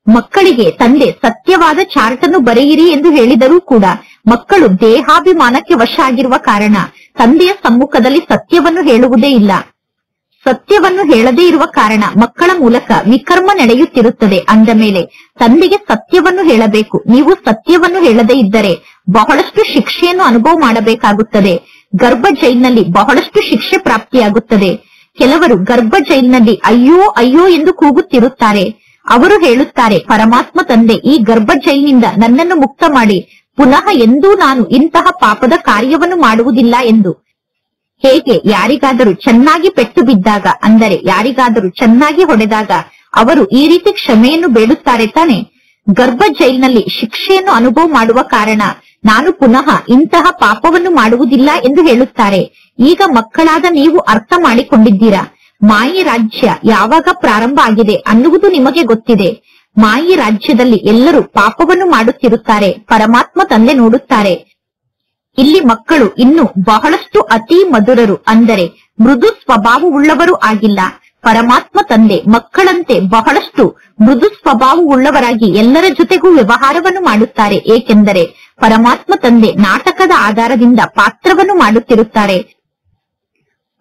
ಮಕ್ಕಳಿಗೆ ತಂದೆ ಸತ್ಯವಾದ ಚಾರ್ಟ್ ಅನ್ನು ಬರೆಯಿರಿ ಎಂದು ಹೇಳಿದರೂ ಕೂಡ ಮಕ್ಕಳು ದೇಹಾಭಿಮಾನಕ್ಕೆ ವಶ ಆಗಿರುವ ಕಾರಣ ತಂದೆಯ ಸಮ್ಮುಖದಲ್ಲಿ ಸತ್ಯವನ್ನು ಹೇಳುವುದೇ ಇಲ್ಲ. ಸತ್ಯವನ್ನು ಹೇಳದೇ ಇರುವ ಕಾರಣ ಮಕ್ಕಳ ಮೂಲಕ ವಿಕರ್ಮ ನಡೆಯುತ್ತಿರುತ್ತದೆ. ಅಂದ ಮೇಲೆ ತಂದೆಗೆ ಸತ್ಯವನ್ನು ಹೇಳಬೇಕು. ನೀವು ಸತ್ಯವನ್ನು ಹೇಳದೇ ಇದ್ದರೆ ಬಹಳಷ್ಟು ಶಿಕ್ಷೆಯನ್ನು ಅನುಭವ ಮಾಡಬೇಕಾಗುತ್ತದೆ. ಗರ್ಭ ಜೈಲಿನಲ್ಲಿ ಬಹಳಷ್ಟು ಶಿಕ್ಷೆ ಪ್ರಾಪ್ತಿಯಾಗುತ್ತದೆ. ಕೆಲವರು ಗರ್ಭ ಜೈಲಿನಲ್ಲಿ ಅಯ್ಯೋ ಅಯ್ಯೋ ಎಂದು ಕೂಗುತ್ತಿರುತ್ತಾರೆ. ಅವರು ಹೇಳುತ್ತಾರೆ, ಪರಮಾತ್ಮ ತಂದೆ ಈ ಗರ್ಭ ಜೈಲಿನಿಂದ ನನ್ನನ್ನು ಮುಕ್ತ ಮಾಡಿ, ಪುನಃ ಎಂದೂ ನಾನು ಇಂತಹ ಪಾಪದ ಕಾರ್ಯವನ್ನು ಮಾಡುವುದಿಲ್ಲ ಎಂದು. ಹೇಗೆ ಯಾರಿಗಾದರೂ ಚೆನ್ನಾಗಿ ಪೆಟ್ಟು ಬಿದ್ದಾಗ, ಅಂದರೆ ಯಾರಿಗಾದರೂ ಚೆನ್ನಾಗಿ ಹೊಡೆದಾಗ ಅವರು ಈ ರೀತಿ ಕ್ಷಮೆಯನ್ನು ಬೇಡುತ್ತಾರೆ ತಾನೆ. ಗರ್ಭ ಜೈಲಿನಲ್ಲಿ ಶಿಕ್ಷೆಯನ್ನು ಅನುಭವ ಮಾಡುವ ಕಾರಣ ನಾನು ಪುನಃ ಇಂತಹ ಪಾಪವನ್ನು ಮಾಡುವುದಿಲ್ಲ ಎಂದು ಹೇಳುತ್ತಾರೆ. ಈಗ ಮಕ್ಕಳಾದ ನೀವು ಅರ್ಥ ಮಾಡಿಕೊಂಡಿದ್ದೀರಾ, ಮಾಯಿ ರಾಜ್ಯ ಯಾವಾಗ ಪ್ರಾರಂಭ ಆಗಿದೆ ಅನ್ನುವುದು ನಿಮಗೆ ಗೊತ್ತಿದೆ. ಮಾಯಿ ರಾಜ್ಯದಲ್ಲಿ ಎಲ್ಲರೂ ಪಾಪವನ್ನು ಮಾಡುತ್ತಿರುತ್ತಾರೆ. ಪರಮಾತ್ಮ ತಂದೆ ನೋಡುತ್ತಾರೆ, ಇಲ್ಲಿ ಮಕ್ಕಳು ಇನ್ನು ಬಹಳಷ್ಟು ಅತಿ ಮಧುರರು, ಅಂದರೆ ಮೃದು ಸ್ವಭಾವವುಳ್ಳವರು ಆಗಿಲ್ಲ. ಪರಮಾತ್ಮ ತಂದೆ ಮಕ್ಕಳಂತೆ ಬಹಳಷ್ಟು ಮೃದು ಸ್ವಭಾವವುಳ್ಳವರಾಗಿ ಎಲ್ಲರ ಜೊತೆಗೂ ವ್ಯವಹಾರವನ್ನು ಮಾಡುತ್ತಾರೆ. ಏಕೆಂದರೆ ಪರಮಾತ್ಮ ತಂದೆ ನಾಟಕದ ಆಧಾರದಿಂದ ಪಾತ್ರವನ್ನು ಮಾಡುತ್ತಿರುತ್ತಾರೆ.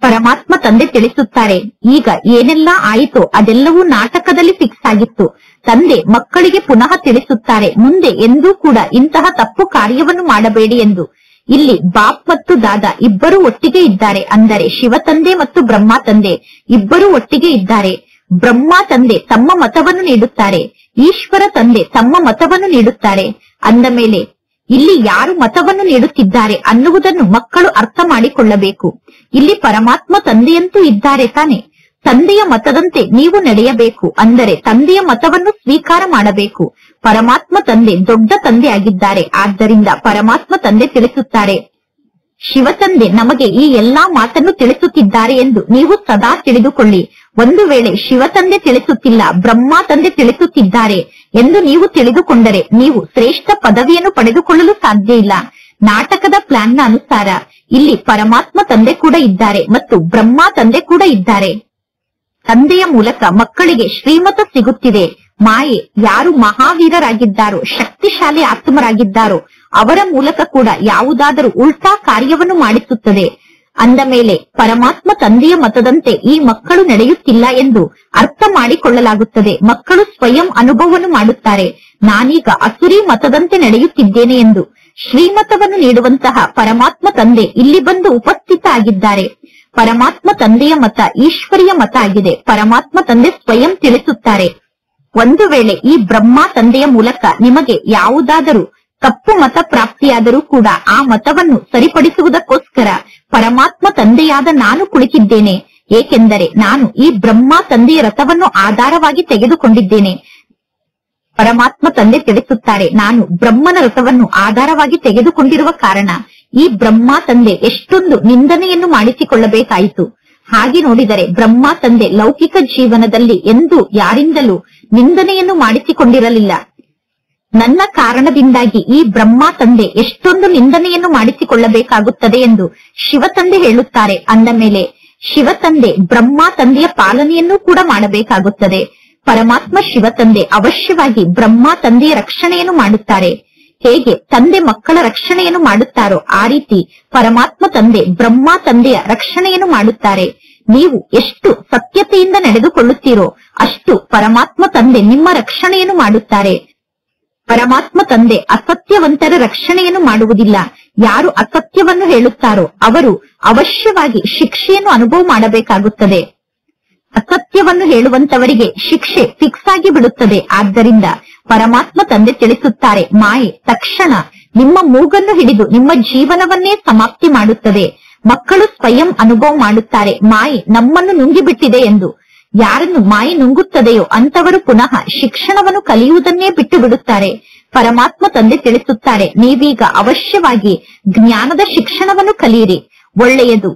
ಪರಮಾತ್ಮ ತಂದೆ ತಿಳಿಸುತ್ತಾರೆ, ಈಗ ಏನೆಲ್ಲ ಆಯಿತೋ ಅದೆಲ್ಲವೂ ನಾಟಕದಲ್ಲಿ ಫಿಕ್ಸ್ ಆಗಿತ್ತು. ತಂದೆ ಮಕ್ಕಳಿಗೆ ಪುನಃ ತಿಳಿಸುತ್ತಾರೆ, ಮುಂದೆ ಎಂದೂ ಕೂಡ ಇಂತಹ ತಪ್ಪು ಕಾರ್ಯವನ್ನು ಮಾಡಬೇಡಿ ಎಂದು. ಇಲ್ಲಿ ಬಾಪ್ ಮತ್ತು ದಾದಾ ಇಬ್ಬರು ಒಟ್ಟಿಗೆ ಇದ್ದಾರೆ, ಅಂದರೆ ಶಿವ ತಂದೆ ಮತ್ತು ಬ್ರಹ್ಮ ತಂದೆ ಇಬ್ಬರು ಒಟ್ಟಿಗೆ ಇದ್ದಾರೆ. ಬ್ರಹ್ಮ ತಂದೆ ತಮ್ಮ ಮತವನ್ನು ನೀಡುತ್ತಾರೆ, ಈಶ್ವರ ತಂದೆ ತಮ್ಮ ಮತವನ್ನು ನೀಡುತ್ತಾರೆ. ಅಂದ ಮೇಲೆ ಇಲ್ಲಿ ಯಾರು ಮತವನ್ನು ನೀಡುತ್ತಿದ್ದಾರೆ ಅನ್ನುವುದನ್ನು ಮಕ್ಕಳು ಅರ್ಥ ಮಾಡಿಕೊಳ್ಳಬೇಕು. ಇಲ್ಲಿ ಪರಮಾತ್ಮ ತಂದೆಯಂತೂ ಇದ್ದಾರೆ ತಾನೆ. ತಂದೆಯ ಮತದಂತೆ ನೀವು ನಡೆಯಬೇಕು, ಅಂದರೆ ತಂದೆಯ ಮತವನ್ನು ಸ್ವೀಕಾರ ಮಾಡಬೇಕು. ಪರಮಾತ್ಮ ತಂದೆ ದೊಡ್ಡ ತಂದೆ ಆಗಿದ್ದಾರೆ. ಆದ್ದರಿಂದ ಪರಮಾತ್ಮ ತಂದೆ ತಿಳಿಸುತ್ತಾರೆ, ಶಿವ ತಂದೆ ನಮಗೆ ಈ ಎಲ್ಲಾ ಮಾತನ್ನು ತಿಳಿಸುತ್ತಿದ್ದಾರೆ ಎಂದು ನೀವು ಸದಾ ತಿಳಿದುಕೊಳ್ಳಿ. ಒಂದು ವೇಳೆ ಶಿವ ತಂದೆ ತಿಳಿಸುತ್ತಿಲ್ಲ, ಬ್ರಹ್ಮ ತಂದೆ ತಿಳಿಸುತ್ತಿದ್ದಾರೆ ಎಂದು ನೀವು ತಿಳಿದುಕೊಂಡರೆ ನೀವು ಶ್ರೇಷ್ಠ ಪದವಿಯನ್ನು ಪಡೆದುಕೊಳ್ಳಲು ಸಾಧ್ಯ ಇಲ್ಲ. ನಾಟಕದ ಪ್ಲಾನ್ನ ಅನುಸಾರ ಇಲ್ಲಿ ಪರಮಾತ್ಮ ತಂದೆ ಕೂಡ ಇದ್ದಾರೆ ಮತ್ತು ಬ್ರಹ್ಮ ತಂದೆ ಕೂಡ ಇದ್ದಾರೆ. ತಂದೆಯ ಮೂಲಕ ಮಕ್ಕಳಿಗೆ ಶ್ರೀಮತ ಸಿಗುತ್ತಿದೆ. ಮಾಯೆ ಯಾರು ಮಹಾವೀರರಾಗಿದ್ದಾರೋ, ಶಕ್ತಿಶಾಲಿ ಆತ್ಮರಾಗಿದ್ದಾರೋ ಅವರ ಮೂಲಕ ಕೂಡ ಯಾವುದಾದರೂ ಉಲ್ಟಾ ಕಾರ್ಯವನ್ನು ಮಾಡಿಸುತ್ತದೆ. ಅಂದ ಮೇಲೆ ಪರಮಾತ್ಮ ತಂದೆಯ ಮತದಂತೆ ಈ ಮಕ್ಕಳು ನಡೆಯುತ್ತಿಲ್ಲ ಎಂದು ಅರ್ಥ ಮಾಡಿಕೊಳ್ಳಲಾಗುತ್ತದೆ. ಮಕ್ಕಳು ಸ್ವಯಂ ಅನುಭವವನ್ನು ಮಾಡುತ್ತಾರೆ, ನಾನೀಗ ಅಸುರಿ ಮತದಂತೆ ನಡೆಯುತ್ತಿದ್ದೇನೆ ಎಂದು. ಶ್ರೀಮತವನ್ನು ನೀಡುವಂತಹ ಪರಮಾತ್ಮ ತಂದೆ ಇಲ್ಲಿ ಬಂದು ಉಪಸ್ಥಿತ ಆಗಿದ್ದಾರೆ. ಪರಮಾತ್ಮ ತಂದೆಯ ಮತ ಈಶ್ವರಿಯ ಮತ ಆಗಿದೆ. ಪರಮಾತ್ಮ ತಂದೆ ಸ್ವಯಂ ತಿಳಿಸುತ್ತಾರೆ, ಒಂದು ವೇಳೆ ಈ ಬ್ರಹ್ಮ ತಂದೆಯ ಮೂಲಕ ನಿಮಗೆ ಯಾವುದಾದರೂ ತಪ್ಪು ಮತ ಪ್ರಾಪ್ತಿಯಾದರೂ ಕೂಡ ಆ ಮತವನ್ನು ಸರಿಪಡಿಸುವುದಕ್ಕೋಸ್ಕರ ಪರಮಾತ್ಮ ತಂದೆಯಾದ ನಾನು ಕುಳಿತಿದ್ದೇನೆ. ಏಕೆಂದರೆ ನಾನು ಈ ಬ್ರಹ್ಮ ತಂದೆಯ ರಥವನ್ನು ಆಧಾರವಾಗಿ ತೆಗೆದುಕೊಂಡಿದ್ದೇನೆ. ಪರಮಾತ್ಮ ತಂದೆ ತಿಳಿಸುತ್ತಾರೆ, ನಾನು ಬ್ರಹ್ಮನ ರಥವನ್ನು ಆಧಾರವಾಗಿ ತೆಗೆದುಕೊಂಡಿರುವ ಕಾರಣ ಈ ಬ್ರಹ್ಮ ತಂದೆ ಎಷ್ಟೊಂದು ನಿಂದನೆಯನ್ನು ಮಾಡಿಸಿಕೊಳ್ಳಬೇಕಾಯಿತು. ಹಾಗೆ ನೋಡಿದರೆ ಬ್ರಹ್ಮ ತಂದೆ ಲೌಕಿಕ ಜೀವನದಲ್ಲಿ ಎಂದೂ ಯಾರಿಂದಲೂ ನಿಂದನೆಯನ್ನು ಮಾಡಿಸಿಕೊಂಡಿರಲಿಲ್ಲ. ನನ್ನ ಕಾರಣದಿಂದಾಗಿ ಈ ಬ್ರಹ್ಮ ತಂದೆ ಎಷ್ಟೊಂದು ನಿಂದನೆಯನ್ನು ಮಾಡಿಸಿಕೊಳ್ಳಬೇಕಾಗುತ್ತದೆ ಎಂದು ಶಿವ ತಂದೆ ಹೇಳುತ್ತಾರೆ. ಅಂದ ಮೇಲೆ ಶಿವ ತಂದೆ ಬ್ರಹ್ಮ ತಂದೆಯ ಪಾಲನೆಯನ್ನು ಕೂಡ ಮಾಡಬೇಕಾಗುತ್ತದೆ. ಪರಮಾತ್ಮ ಶಿವ ತಂದೆ ಅವಶ್ಯವಾಗಿ ಬ್ರಹ್ಮ ತಂದೆಯ ರಕ್ಷಣೆಯನ್ನು ಮಾಡುತ್ತಾರೆ. ಹೇಗೆ ತಂದೆ ಮಕ್ಕಳ ರಕ್ಷಣೆಯನ್ನು ಮಾಡುತ್ತಾರೋ ಆ ರೀತಿ ಪರಮಾತ್ಮ ತಂದೆ ಬ್ರಹ್ಮ ತಂದೆಯ ರಕ್ಷಣೆಯನ್ನು ಮಾಡುತ್ತಾರೆ. ನೀವು ಎಷ್ಟು ಸತ್ಯತೆಯಿಂದ ನಡೆದುಕೊಳ್ಳುತ್ತೀರೋ ಅಷ್ಟು ಪರಮಾತ್ಮ ತಂದೆ ನಿಮ್ಮ ರಕ್ಷಣೆಯನ್ನು ಮಾಡುತ್ತಾರೆ. ಪರಮಾತ್ಮ ತಂದೆ ಅಸತ್ಯವಂತರ ರಕ್ಷಣೆಯನ್ನು ಮಾಡುವುದಿಲ್ಲ. ಯಾರು ಅಸತ್ಯವನ್ನು ಹೇಳುತ್ತಾರೋ ಅವರು ಅವಶ್ಯವಾಗಿ ಶಿಕ್ಷೆಯನ್ನು ಅನುಭವ ಮಾಡಬೇಕಾಗುತ್ತದೆ. ಅಸತ್ಯವನ್ನು ಹೇಳುವಂತವರಿಗೆ ಶಿಕ್ಷೆ ಫಿಕ್ಸ್ ಆಗಿ ಬಿಡುತ್ತದೆ. ಆದ್ದರಿಂದ ಪರಮಾತ್ಮ ತಂದೆ ತಿಳಿಸುತ್ತಾರೆ, ಮಾಯೆ ತಕ್ಷಣ ನಿಮ್ಮ ಮೂಗನ್ನು ಹಿಡಿದು ನಿಮ್ಮ ಜೀವನವನ್ನೇ ಸಮಾಪ್ತಿ ಮಾಡುತ್ತದೆ. ಮಕ್ಕಳು ಸ್ವಯಂ ಅನುಭವ ಮಾಡುತ್ತಾರೆ, ಮಾಯೆ ನಮ್ಮನ್ನು ನುಂಗಿಬಿಟ್ಟಿದೆ ಎಂದು. ಯಾರನ್ನು ಮಾಯೆ ನುಂಗುತ್ತದೆಯೋ ಅಂತವರು ಪುನಃ ಶಿಕ್ಷಣವನ್ನು ಕಲಿಯುವುದನ್ನೇ ಬಿಟ್ಟು ಬಿಡುತ್ತಾರೆ. ಪರಮಾತ್ಮ ತಂದೆ ತಿಳಿಸುತ್ತಾರೆ, ನೀವೀಗ ಅವಶ್ಯವಾಗಿ ಜ್ಞಾನದ ಶಿಕ್ಷಣವನ್ನು ಕಲಿಯಿರಿ. ಒಳ್ಳೆಯದು.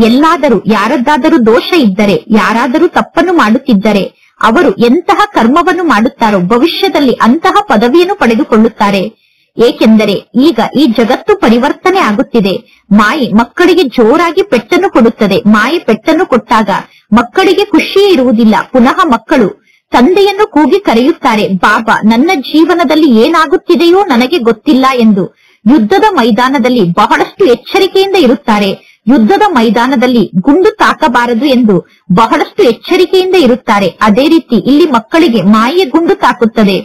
ಎಲ್ಲಾದರೂ ಯಾರದ್ದಾದರೂ ದೋಷ ಇದ್ದರೆ, ಯಾರಾದರೂ ತಪ್ಪನ್ನು ಮಾಡುತ್ತಿದ್ದರೆ ಅವರು ಎಂತಹ ಕರ್ಮವನ್ನು ಮಾಡುತ್ತಾರೋ ಭವಿಷ್ಯದಲ್ಲಿ ಅಂತಹ ಪದವಿಯನ್ನು ಪಡೆದುಕೊಳ್ಳುತ್ತಾರೆ. ಏಕೆಂದರೆ ಈಗ ಈ ಜಗತ್ತು ಪರಿವರ್ತನೆ ಆಗುತ್ತಿದೆ. ಮಾಯೆ ಮಕ್ಕಳಿಗೆ ಜೋರಾಗಿ ಪೆಟ್ಟನ್ನು ಕೊಡುತ್ತದೆ. ಮಾಯೆ ಪೆಟ್ಟನ್ನು ಕೊಟ್ಟಾಗ ಮಕ್ಕಳಿಗೆ ಖುಷಿಯೇ ಇರುವುದಿಲ್ಲ. ಪುನಃ ಮಕ್ಕಳು ತಂದೆಯನ್ನು ಕೂಗಿ ಕರೆಯುತ್ತಾರೆ, ಬಾಬಾ ನನ್ನ ಜೀವನದಲ್ಲಿ ಏನಾಗುತ್ತಿದೆಯೋ ನನಗೆ ಗೊತ್ತಿಲ್ಲ ಎಂದು. ಯುದ್ಧದ ಮೈದಾನದಲ್ಲಿ ಬಹಳಷ್ಟು ಎಚ್ಚರಿಕೆಯಿಂದ ಇರುತ್ತಾರೆ. ಯುದ್ಧದ ಮೈದಾನದಲ್ಲಿ ಗುಂಡು ತಾಕಬಾರದು ಎಂದು ಬಹಳಷ್ಟು ಎಚ್ಚರಿಕೆಯಿಂದ ಇರುತ್ತಾರೆ. ಅದೇ ರೀತಿ ಇಲ್ಲಿ ಮಕ್ಕಳಿಗೆ ಮಾಯೆ ಗುಂಡು ತಾಕುತ್ತದೆ.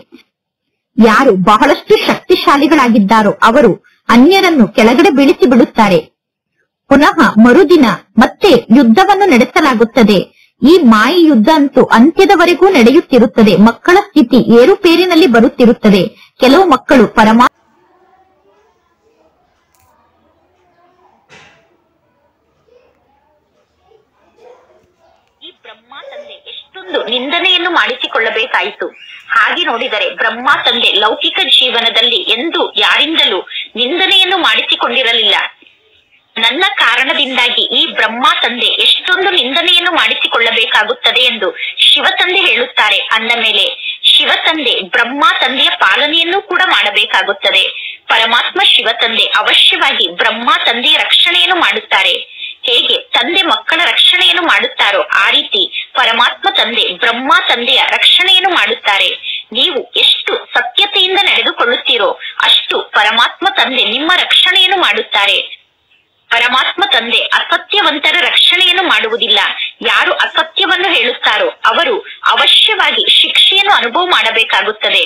ಯಾರು ಬಹಳಷ್ಟು ಶಕ್ತಿಶಾಲಿಗಳಾಗಿದ್ದಾರೋ ಅವರು ಅನ್ಯರನ್ನು ಕೆಳಗಡೆ ಬೀಳಿಸಿ ಬಿಡುತ್ತಾರೆ. ಪುನಃ ಮರುದಿನ ಮತ್ತೆ ಯುದ್ಧವನ್ನು ನಡೆಸಲಾಗುತ್ತದೆ. ಈ ಮಾಯೆ ಯುದ್ಧ ಅಂತೂ ಅಂತ್ಯದವರೆಗೂ ನಡೆಯುತ್ತಿರುತ್ತದೆ. ಮಕ್ಕಳ ಸ್ಥಿತಿ ಏರುಪೇರಿನಲ್ಲಿ ಬರುತ್ತಿರುತ್ತದೆ. ಕೆಲವು ಮಕ್ಕಳು ಬ್ರಹ್ಮ ತಂದೆ ಎಷ್ಟೊಂದು ನಿಂದನೆಯನ್ನು ಮಾಡಿಸಿಕೊಳ್ಳಬೇಕಾಯಿತು. ಹಾಗೆ ನೋಡಿದರೆ ಬ್ರಹ್ಮ ತಂದೆ ಲೌಕಿಕ ಜೀವನದಲ್ಲಿ ಎಂದೂ ಯಾರಿಂದಲೂ ನಿಂದನೆಯನ್ನು ಮಾಡಿಸಿಕೊಂಡಿರಲಿಲ್ಲ. ನನ್ನ ಕಾರಣದಿಂದಾಗಿ ಈ ಬ್ರಹ್ಮ ತಂದೆ ಎಷ್ಟೊಂದು ನಿಂದನೆಯನ್ನು ಮಾಡಿಸಿಕೊಳ್ಳಬೇಕಾಗುತ್ತದೆ ಎಂದು ಶಿವ ತಂದೆ ಹೇಳುತ್ತಾರೆ. ಅಂದ ಮೇಲೆ ಶಿವ ತಂದೆ ಬ್ರಹ್ಮ ತಂದೆಯ ಪಾಲನೆಯನ್ನು ಕೂಡ ಮಾಡಬೇಕಾಗುತ್ತದೆ. ಪರಮಾತ್ಮ ಶಿವ ತಂದೆ ಅವಶ್ಯವಾಗಿ ಬ್ರಹ್ಮ ತಂದೆಯ ರಕ್ಷಣೆಯನ್ನು ಮಾಡುತ್ತಾರೆ. ಹೇಗೆ ತಂದೆ ಮಕ್ಕಳ ರಕ್ಷಣೆಯನ್ನು ಮಾಡುತ್ತಾರೋ ಆ ರೀತಿ ಪರಮಾತ್ಮ ತಂದೆ ಬ್ರಹ್ಮ ತಂದೆಯ ರಕ್ಷಣೆಯನ್ನು ಮಾಡುತ್ತಾರೆ. ನೀವು ಎಷ್ಟು ಸತ್ಯತೆಯಿಂದ ನಡೆದುಕೊಳ್ಳುತ್ತೀರೋ ಅಷ್ಟು ಪರಮಾತ್ಮ ತಂದೆ ನಿಮ್ಮ ರಕ್ಷಣೆಯನ್ನು ಮಾಡುತ್ತಾರೆ. ಪರಮಾತ್ಮ ತಂದೆ ಅಸತ್ಯವಂತರ ರಕ್ಷಣೆಯನ್ನು ಮಾಡುವುದಿಲ್ಲ. ಯಾರು ಅಸತ್ಯವನ್ನು ಹೇಳುತ್ತಾರೋ ಅವರು ಅವಶ್ಯವಾಗಿ ಶಿಕ್ಷೆಯನ್ನು ಅನುಭವ ಮಾಡಬೇಕಾಗುತ್ತದೆ.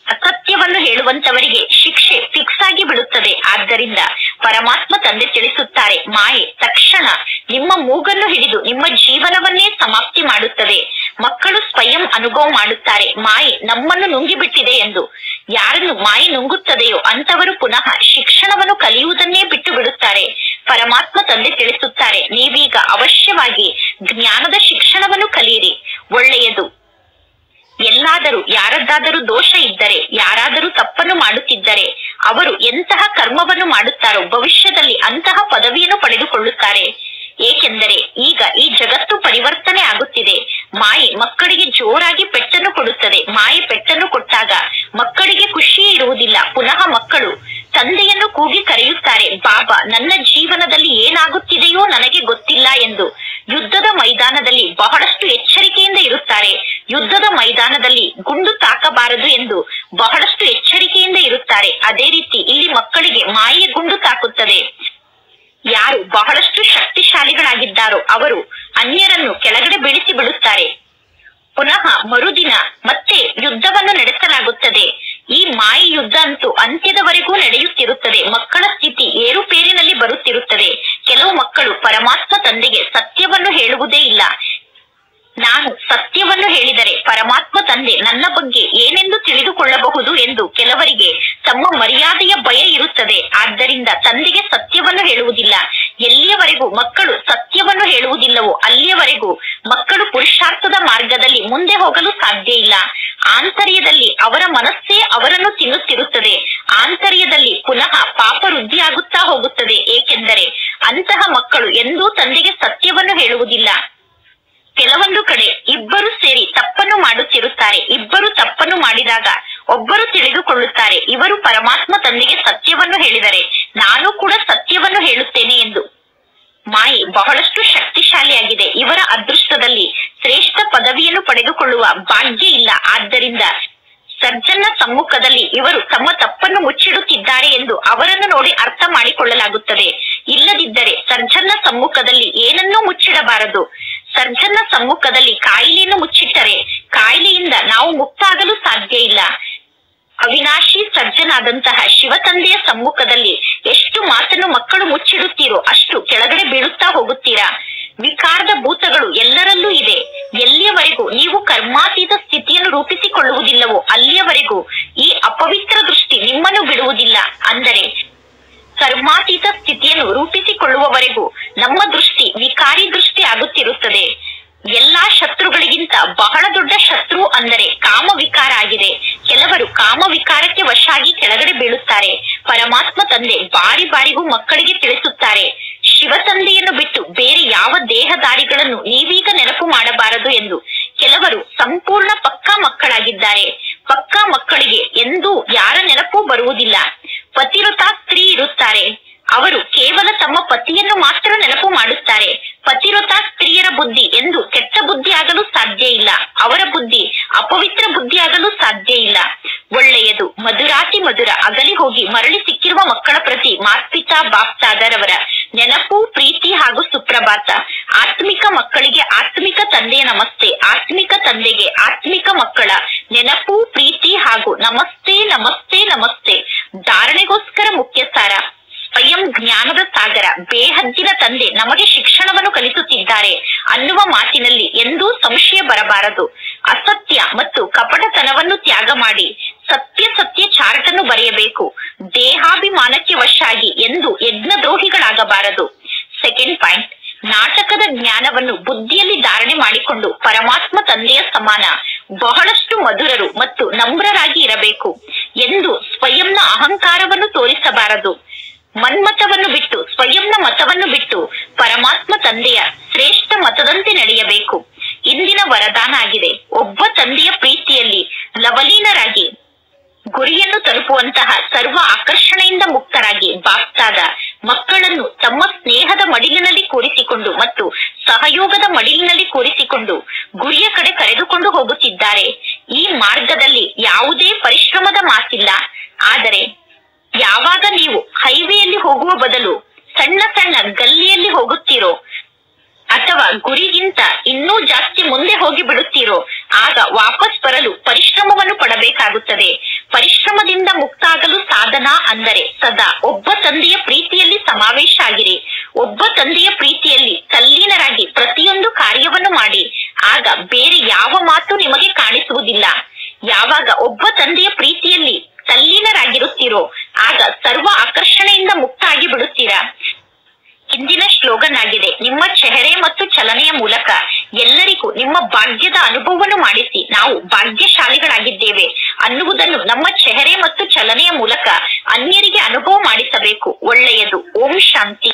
ಅಸತ್ಯವನ್ನು ಹೇಳುವಂತವರಿಗೆ ಶಿಕ್ಷೆ ಫಿಕ್ಸ್ ಆಗಿ ಬಿಡುತ್ತದೆ. ಆದ್ದರಿಂದ ಪರಮಾತ್ಮ ತಂದೆ ತಿಳಿಸುತ್ತಾರೆ, ಮಾಯೆ ತಕ್ಷಣ ನಿಮ್ಮ ಮೂಗನ್ನು ಹಿಡಿದು ನಿಮ್ಮ ಜೀವನವನ್ನೇ ಸಮಾಪ್ತಿ ಮಾಡುತ್ತದೆ. ಮಕ್ಕಳು ಸ್ವಯಂ ಅನುಭವ ಮಾಡುತ್ತಾರೆ, ಮಾಯೆ ನಮ್ಮನ್ನು ನುಂಗಿಬಿಟ್ಟಿದೆ ಎಂದು. ಯಾರನ್ನು ಮಾಯೆ ನುಂಗುತ್ತದೆಯೋ ಅಂತವರು ಪುನಃ ಶಿಕ್ಷಣವನ್ನು ಕಲಿಯುವುದನ್ನೇ ಬಿಟ್ಟು ಬಿಡುತ್ತಾರೆ. ಪರಮಾತ್ಮ ತಂದೆ ತಿಳಿಸುತ್ತಾರೆ, ನೀವೀಗ ಅವಶ್ಯವಾಗಿ ಜ್ಞಾನದ ಶಿಕ್ಷಣವನ್ನು ಕಲಿಯಿರಿ. ಒಳ್ಳೆಯದು. ಎಲ್ಲಾದರೂ ಯಾರದ್ದಾದರೂ ದೋಷ ಇದ್ದರೆ, ಯಾರಾದರೂ ತಪ್ಪನ್ನು ಮಾಡುತ್ತಿದ್ದರೆ ಅವರು ಎಂತಹ ಕರ್ಮವನ್ನು ಮಾಡುತ್ತಾರೋ ಭವಿಷ್ಯದಲ್ಲಿ ಅಂತಹ ಪದವಿಯನ್ನು ಪಡೆದುಕೊಳ್ಳುತ್ತಾರೆ. ಏಕೆಂದರೆ ಈಗ ಈ ಜಗತ್ತು ಪರಿವರ್ತನೆ ಆಗುತ್ತಿದೆ. ಮಾಯೆ ಮಕ್ಕಳಿಗೆ ಜೋರಾಗಿ ಪೆಟ್ಟನ್ನು ಕೊಡುತ್ತದೆ. ಮಾಯೆ ಪೆಟ್ಟನ್ನು ಕೊಟ್ಟಾಗ ಮಕ್ಕಳಿಗೆ ಖುಷಿಯೇ ಇರುವುದಿಲ್ಲ. ಪುನಃ ಮಕ್ಕಳು ತಂದೆಯನ್ನು ಕೂಗಿ ಕರೆಯುತ್ತಾರೆ, ಬಾಬಾ ನನ್ನ ಜೀವನದಲ್ಲಿ ಏನಾಗುತ್ತಿದೆಯೋ ನನಗೆ ಗೊತ್ತಿಲ್ಲ ಎಂದು. ಯುದ್ಧದ ಮೈದಾನದಲ್ಲಿ ಬಹಳಷ್ಟು ಎಚ್ಚರಿಕೆಯಿಂದ ಇರುತ್ತಾರೆ. ಯುದ್ಧದ ಮೈದಾನದಲ್ಲಿ ಗುಂಡು ತಾಕಬಾರದು ಎಂದು ಬಹಳಷ್ಟು ಎಚ್ಚರಿಕೆಯಿಂದ ಇರುತ್ತಾರೆ. ಅದೇ ರೀತಿ ಇಲ್ಲಿ ಮಕ್ಕಳಿಗೆ ಮಾಯೆ ಗುಂಡು ತಾಕುತ್ತದೆ. ಯಾರು ಬಹಳಷ್ಟು ಶಕ್ತಿಶಾಲಿಗಳಾಗಿದ್ದಾರೋ ಅವರು ಅನ್ಯರನ್ನು ಕೆಳಗಡೆ ಬೀಳಿಸಿ ಬಿಡುತ್ತಾರೆ. ಪುನಃ ಮರುದಿನ ಮತ್ತೆ ಯುದ್ಧವನ್ನು ನಡೆಸಲಾಗುತ್ತದೆ. ಈ ಮಾಯೆ ಯುದ್ಧ ಅಂತೂ ಅಂತ್ಯದವರೆಗೂ ನಡೆಯುತ್ತಿರುತ್ತದೆ. ಮಕ್ಕಳ ಸ್ಥಿತಿ ಏರುಪೇರಿನಲ್ಲಿ ಬರುತ್ತಿರುತ್ತದೆ. ಕೆಲವು ಮಕ್ಕಳು ಪರಮಾತ್ಮ ತಂದೆಗೆ ಸತ್ಯವನ್ನು ಹೇಳುವುದೇ ಇಲ್ಲ. ನಾನು ಸತ್ಯವನ್ನು ಹೇಳಿದರೆ ಪರಮಾತ್ಮ ತಂದೆ ನನ್ನ ಬಗ್ಗೆ ಏನೆಂದು ತಿಳಿದುಕೊಳ್ಳಬಹುದು ಎಂದು ಕೆಲವರಿಗೆ ತಮ್ಮ ಮರ್ಯಾದೆಯ ಭಯ ಇರುತ್ತದೆ. ಆದ್ದರಿಂದ ತಂದೆಗೆ ಸತ್ಯವನ್ನು ಹೇಳುವುದಿಲ್ಲ. ಎಲ್ಲಿಯವರೆಗೂ ಮಕ್ಕಳು ಸತ್ಯವನ್ನು ಹೇಳುವುದಿಲ್ಲವೋ ಅಲ್ಲಿಯವರೆಗೂ ಮಕ್ಕಳು ಪುರುಷಾರ್ಥದ ಮಾರ್ಗದಲ್ಲಿ ಮುಂದೆ ಹೋಗಲು ಸಾಧ್ಯ ಇಲ್ಲ. ಆಂತರ್ಯದಲ್ಲಿ ಅವರ ಮನಸ್ಸೇ ಅವರನ್ನು ತಿನ್ನುತ್ತಿರುತ್ತದೆ. ಆಂತರ್ಯದಲ್ಲಿ ಪುನಃ ಪಾಪ ವೃದ್ಧಿಯಾಗುತ್ತಾ ಹೋಗುತ್ತದೆ. ಏಕೆಂದರೆ ಅಂತಹ ಮಕ್ಕಳು ಎಂದೂ ತಂದೆಗೆ ಸತ್ಯವನ್ನು ಹೇಳುವುದಿಲ್ಲ. ಕೆಲವೊಂದು ಕಡೆ ಇಬ್ಬರು ಸೇರಿ ತಪ್ಪನ್ನು ಮಾಡುತ್ತಿರುತ್ತಾರೆ. ಇಬ್ಬರು ತಪ್ಪನ್ನು ಮಾಡಿದಾಗ ಒಬ್ಬರು ತಿಳಿದುಕೊಳ್ಳುತ್ತಾರೆ, ಇವರು ಪರಮಾತ್ಮ ತಂದೆಗೆ ಸತ್ಯವನ್ನು ಹೇಳಿದರೆ ನಾನು ಕೂಡ ಸತ್ಯವನ್ನು ಹೇಳುತ್ತೇನೆ ಎಂದು. ಮಾಯೆ ಬಹಳಷ್ಟು ಶಕ್ತಿಶಾಲಿಯಾಗಿದೆ. ಇವರ ಅದೃಷ್ಟದಲ್ಲಿ ಶ್ರೇಷ್ಠ ಪದವಿಯನ್ನು ಪಡೆದುಕೊಳ್ಳುವ ಭಾಗ್ಯ ಇಲ್ಲ. ಆದ್ದರಿಂದ ಸರ್ಜನ್ನ ಸಮ್ಮುಖದಲ್ಲಿ ಇವರು ತಮ್ಮ ತಪ್ಪನ್ನು ಮುಚ್ಚಿಡುತ್ತಿದ್ದಾರೆ ಎಂದು ಅವರನ್ನು ನೋಡಿ ಅರ್ಥ ಮಾಡಿಕೊಳ್ಳಲಾಗುತ್ತದೆ. ಇಲ್ಲದಿದ್ದರೆ ಸರ್ಜನ್ನ ಸಮ್ಮುಖದಲ್ಲಿ ಏನನ್ನೂ ಮುಚ್ಚಿಡಬಾರದು. ಸರ್ಜನ್ನ ಸಮ್ಮುಖದಲ್ಲಿ ಕಾಯಿಲೆಯನ್ನು ಮುಚ್ಚಿಟ್ಟರೆ ಕಾಯಿಲೆಯಿಂದ ನಾವು ಮುಕ್ತ ಆಗಲು ಸಾಧ್ಯ ಇಲ್ಲ. ಅವಿನಾಶಿ ಸರ್ಜನಾದಂತಹ ಶಿವತಂದೆಯ ಸಮ್ಮುಖದಲ್ಲಿ ಎಷ್ಟು ಮಾತನ್ನು ಮಕ್ಕಳು ಮುಚ್ಚಿಡುತ್ತೀರೋ ಅಷ್ಟು ಕೆಳಗಡೆ ಬೀಳುತ್ತಾ ಹೋಗುತ್ತೀರಾ. ವಿಕಾರದ ಭೂತಗಳು ಎಲ್ಲರಲ್ಲೂ ಇದೆ. ಎಲ್ಲಿಯವರೆಗೂ ನೀವು ಕರ್ಮಾತೀತ ಸ್ಥಿತಿಯನ್ನು ರೂಪಿಸಿಕೊಳ್ಳುವುದಿಲ್ಲವೋ ಅಲ್ಲಿಯವರೆಗೂ ಈ ಅಪವಿತ್ರ ದೃಷ್ಟಿ ನಿಮ್ಮನ್ನು ಬಿಡುವುದಿಲ್ಲ. ಅಂದರೆ ಕರ್ಮಾತೀತ ಸ್ಥಿತಿಯನ್ನು ರೂಪಿಸಿಕೊಳ್ಳುವವರೆಗೂ ನಮ್ಮ ದೃಷ್ಟಿ ವಿಕಾರಿ ದೃಷ್ಟಿ ಆಗುತ್ತಿರುತ್ತದೆ. ಎಲ್ಲಾ ಶತ್ರುಗಳಿಗಿಂತ ಬಹಳ ದೊಡ್ಡ ಶತ್ರು ಅಂದರೆ ಕಾಮ ವಿಕಾರ ಆಗಿದೆ. ಕೆಲವರು ಕಾಮ ವಿಕಾರಕ್ಕೆ ವಶಾಗಿ ಕೆಳಗಡೆ ಬೀಳುತ್ತಾರೆ. ಪರಮಾತ್ಮ ತಂದೆ ಬಾರಿ ಬಾರಿಗೂ ಮಕ್ಕಳಿಗೆ ತಿಳಿಸುತ್ತಾರೆ, ಶಿವ ತಂದೆಯನ್ನು ಬಿಟ್ಟು ಬೇರೆ ಯಾವ ದೇಹದಾರಿಗಳನ್ನು ನೀವೀಗ ನೆನಪು ಮಾಡಬಾರದು ಎಂದು. ಕೆಲವರು ಸಂಪೂರ್ಣ ಪಕ್ಕಾ ಮಕ್ಕಳಾಗಿದ್ದಾರೆ. ಪಕ್ಕಾ ಮಕ್ಕಳಿಗೆ ಎಂದೂ ಯಾರ ನೆನಪೂ ಬರುವುದಿಲ್ಲ. ಪತಿವ್ರತಾ ಸ್ತ್ರೀ ಇರುತ್ತಾರೆ, ಅವರು ಕೇವಲ ತಮ್ಮ ಪತಿಯನ್ನು ಮಾತ್ರ ನೆನಪು ಮಾಡುತ್ತಾರೆ. ಪತಿವ್ರತಾ ಸ್ತ್ರೀಯರ ಬುದ್ಧಿ ಎಂದು ಕೆಟ್ಟ ಬುದ್ಧಿ ಆಗಲು ಸಾಧ್ಯ ಇಲ್ಲ. ಅವರ ಬುದ್ಧಿ ಅಪವಿತ್ರ ಬುದ್ಧಿ ಆಗಲು ಸಾಧ್ಯ ಇಲ್ಲ. ಒಳ್ಳೆಯದು. ಮಧುರಾತಿ ಮಧುರ ಅಗಲಿ ಹೋಗಿ ಮರಳಿ ಸಿಕ್ಕಿರುವ ಮಕ್ಕಳ ಪ್ರತಿ ಮಾತ್ಪಿತಾ ಬಾಪ್ತಾದರವರ ನೆನಪು, ಪ್ರೀತಿ ಹಾಗೂ ಸುಪ್ರಭಾತ. ಆತ್ಮಿಕ ಮಕ್ಕಳಿಗೆ ಆತ್ಮಿಕ ತಂದೆಯ ನಮಸ್ತೆ. ಆತ್ಮಿಕ ತಂದೆಗೆ ಆತ್ಮಿಕ ಮಕ್ಕಳ ನೆನಪು, ಪ್ರೀತಿ ಹಾಗೂ ನಮಸ್ತೆ ನಮಸ್ತೆ ನಮಸ್ತೆ. ಧಾರಣೆಗೋಸ್ಕರ ಮುಖ್ಯ ಸಾರ. ಸ್ವಯಂ ಜ್ಞಾನದ ಸಾಗರ ಬೇಹದ್ದಿನ ತಂದೆ ನಮಗೆ ಶಿಕ್ಷಣವನ್ನು ಕಲಿಸುತ್ತಿದ್ದಾರೆ ಅನ್ನುವ ಮಾತಿನಲ್ಲಿ ಎಂದೂ ಸಂಶಯ ಬರಬಾರದು. ಅಸತ್ಯ ಮತ್ತು ಕಪಟತನವನ್ನು ತ್ಯಾಗ ಮಾಡಿ ಸತ್ಯ ಸತ್ಯ ಚಾರ್ಟ್ ಅನ್ನು ಬರೆಯಬೇಕು. ದೇಹಾಭಿಮಾನಕ್ಕೆ ವಶಾಗಿ ಎಂದು ಯಜ್ಞದ್ರೋಹಿಗಳಾಗಬಾರದು. ಸೆಕೆಂಡ್ ಪಾಯಿಂಟ್, ನಾಟಕದ ಜ್ಞಾನವನ್ನು ಬುದ್ಧಿಯಲ್ಲಿ ಧಾರಣೆ ಮಾಡಿಕೊಂಡು ಪರಮಾತ್ಮ ತಂದೆಯ ಸಮಾನ ಬಹಳಷ್ಟು ಮಧುರರು ಮತ್ತು ನಮ್ರರಾಗಿ ಇರಬೇಕು ಎಂದು ಸ್ವಯಂನ ಅಹಂಕಾರವನ್ನು ತೋರಿಸಬಾರದು. ಮನ್ಮತವನ್ನು ಬಿಟ್ಟು, ಸ್ವಯಂನ ಮತವನ್ನು ಬಿಟ್ಟು ಪರಮಾತ್ಮ ತಂದೆಯ ಶ್ರೇಷ್ಠ ಮತದಂತೆ ನಡೆಯಬೇಕು. ಇಂದಿನ ವರದಾನ ಆಗಿದೆ. ಒಬ್ಬ ತಂದೆಯ ಪ್ರೀತಿಯಲ್ಲಿ ಲವಲೀನರಾಗಿ ಗುರಿಯನ್ನು ತಲುಪುವಂತಹ ಸರ್ವ ಆಕರ್ಷಣೆಯಿಂದ ಮುಕ್ತರಾಗಿ ಬಾಪ್ತಾದ ಮಕ್ಕಳನ್ನು ತಮ್ಮ ಸ್ನೇಹದ ಮಡಿಲಿನಲ್ಲಿ ಕೂರಿಸಿಕೊಂಡು ಮತ್ತು ಸಹಯೋಗದ ಮಡಿಲಿನಲ್ಲಿ ಕೂರಿಸಿಕೊಂಡು ಗುರಿಯ ಕಡೆ ಕರೆದುಕೊಂಡು ಹೋಗುತ್ತಿದ್ದಾರೆ. ಈ ಮಾರ್ಗದಲ್ಲಿ ಯಾವುದೇ ಪರಿಶ್ರಮದ ಮಾತಿಲ್ಲ. ಆದರೆ ಯಾವಾಗ ನೀವು ಹೈವೇಯಲ್ಲಿ ಹೋಗುವ ಬದಲು ಸಣ್ಣ ಸಣ್ಣ ಗಲ್ಲಿಯಲ್ಲಿ ಹೋಗುತ್ತೀರೋ ಅಥವಾ ಗುರಿಗಿಂತ ಇನ್ನೂ ಜಾಸ್ತಿ ಮುಂದೆ ಹೋಗಿ ಬಿಡುತ್ತೀರೋ ಆಗ ವಾಪಸ್ ಬರಲು ಪರಿಶ್ರಮವನ್ನು ಪಡಬೇಕಾಗುತ್ತದೆ. ಪರಿಶ್ರಮದಿಂದ ಮುಕ್ತ ಆಗಲು ಸಾಧನ ಅಂದರೆ ಸದಾ ಒಬ್ಬ ತಂದೆಯ ಪ್ರೀತಿಯಲ್ಲಿ ಸಮಾವೇಶ ಆಗಿರಿ. ಒಬ್ಬ ತಂದೆಯ ಪ್ರೀತಿಯಲ್ಲಿ ತಲ್ಲೀನರಾಗಿ ಪ್ರತಿಯೊಂದು ಕಾರ್ಯವನ್ನು ಮಾಡಿ. ಆಗ ಬೇರೆ ಯಾವ ಮಾತು ನಿಮಗೆ ಕಾಣಿಸುವುದಿಲ್ಲ. ಯಾವಾಗ ಒಬ್ಬ ತಂದೆಯ ಪ್ರೀತಿಯಲ್ಲಿ ತಲ್ಲೀನರಾಗಿರುತ್ತೀರೋ ಆಗ ಸರ್ವ ಆಕರ್ಷಣೆಯಿಂದ ಮುಕ್ತ ಆಗಿ ಬಿಡುತ್ತೀರಾ. ಇಂದಿನ ಸ್ಲೋಗನ್ ಆಗಿದೆ, ನಿಮ್ಮ ಚೆಹರೆ ಮತ್ತು ಚಲನೆಯ ಮೂಲಕ ಎಲ್ಲರಿಗೂ ನಿಮ್ಮ ಭಾಗ್ಯದ ಅನುಭವವನ್ನು ಮಾಡಿಸಿ ನಾವು ಭಾಗ್ಯಶಾಲಿಗಳಾಗಿದ್ದೇವೆ ಅನ್ನುವುದನ್ನು ನಮ್ಮ ಚೆಹರೆ ಮತ್ತು ಚಲನೆಯ ಮೂಲಕ ಅನ್ಯರಿಗೆ ಅನುಭವ ಮಾಡಿಸಬೇಕು. ಒಳ್ಳೆಯದು. ಓಂ ಶಾಂತಿ.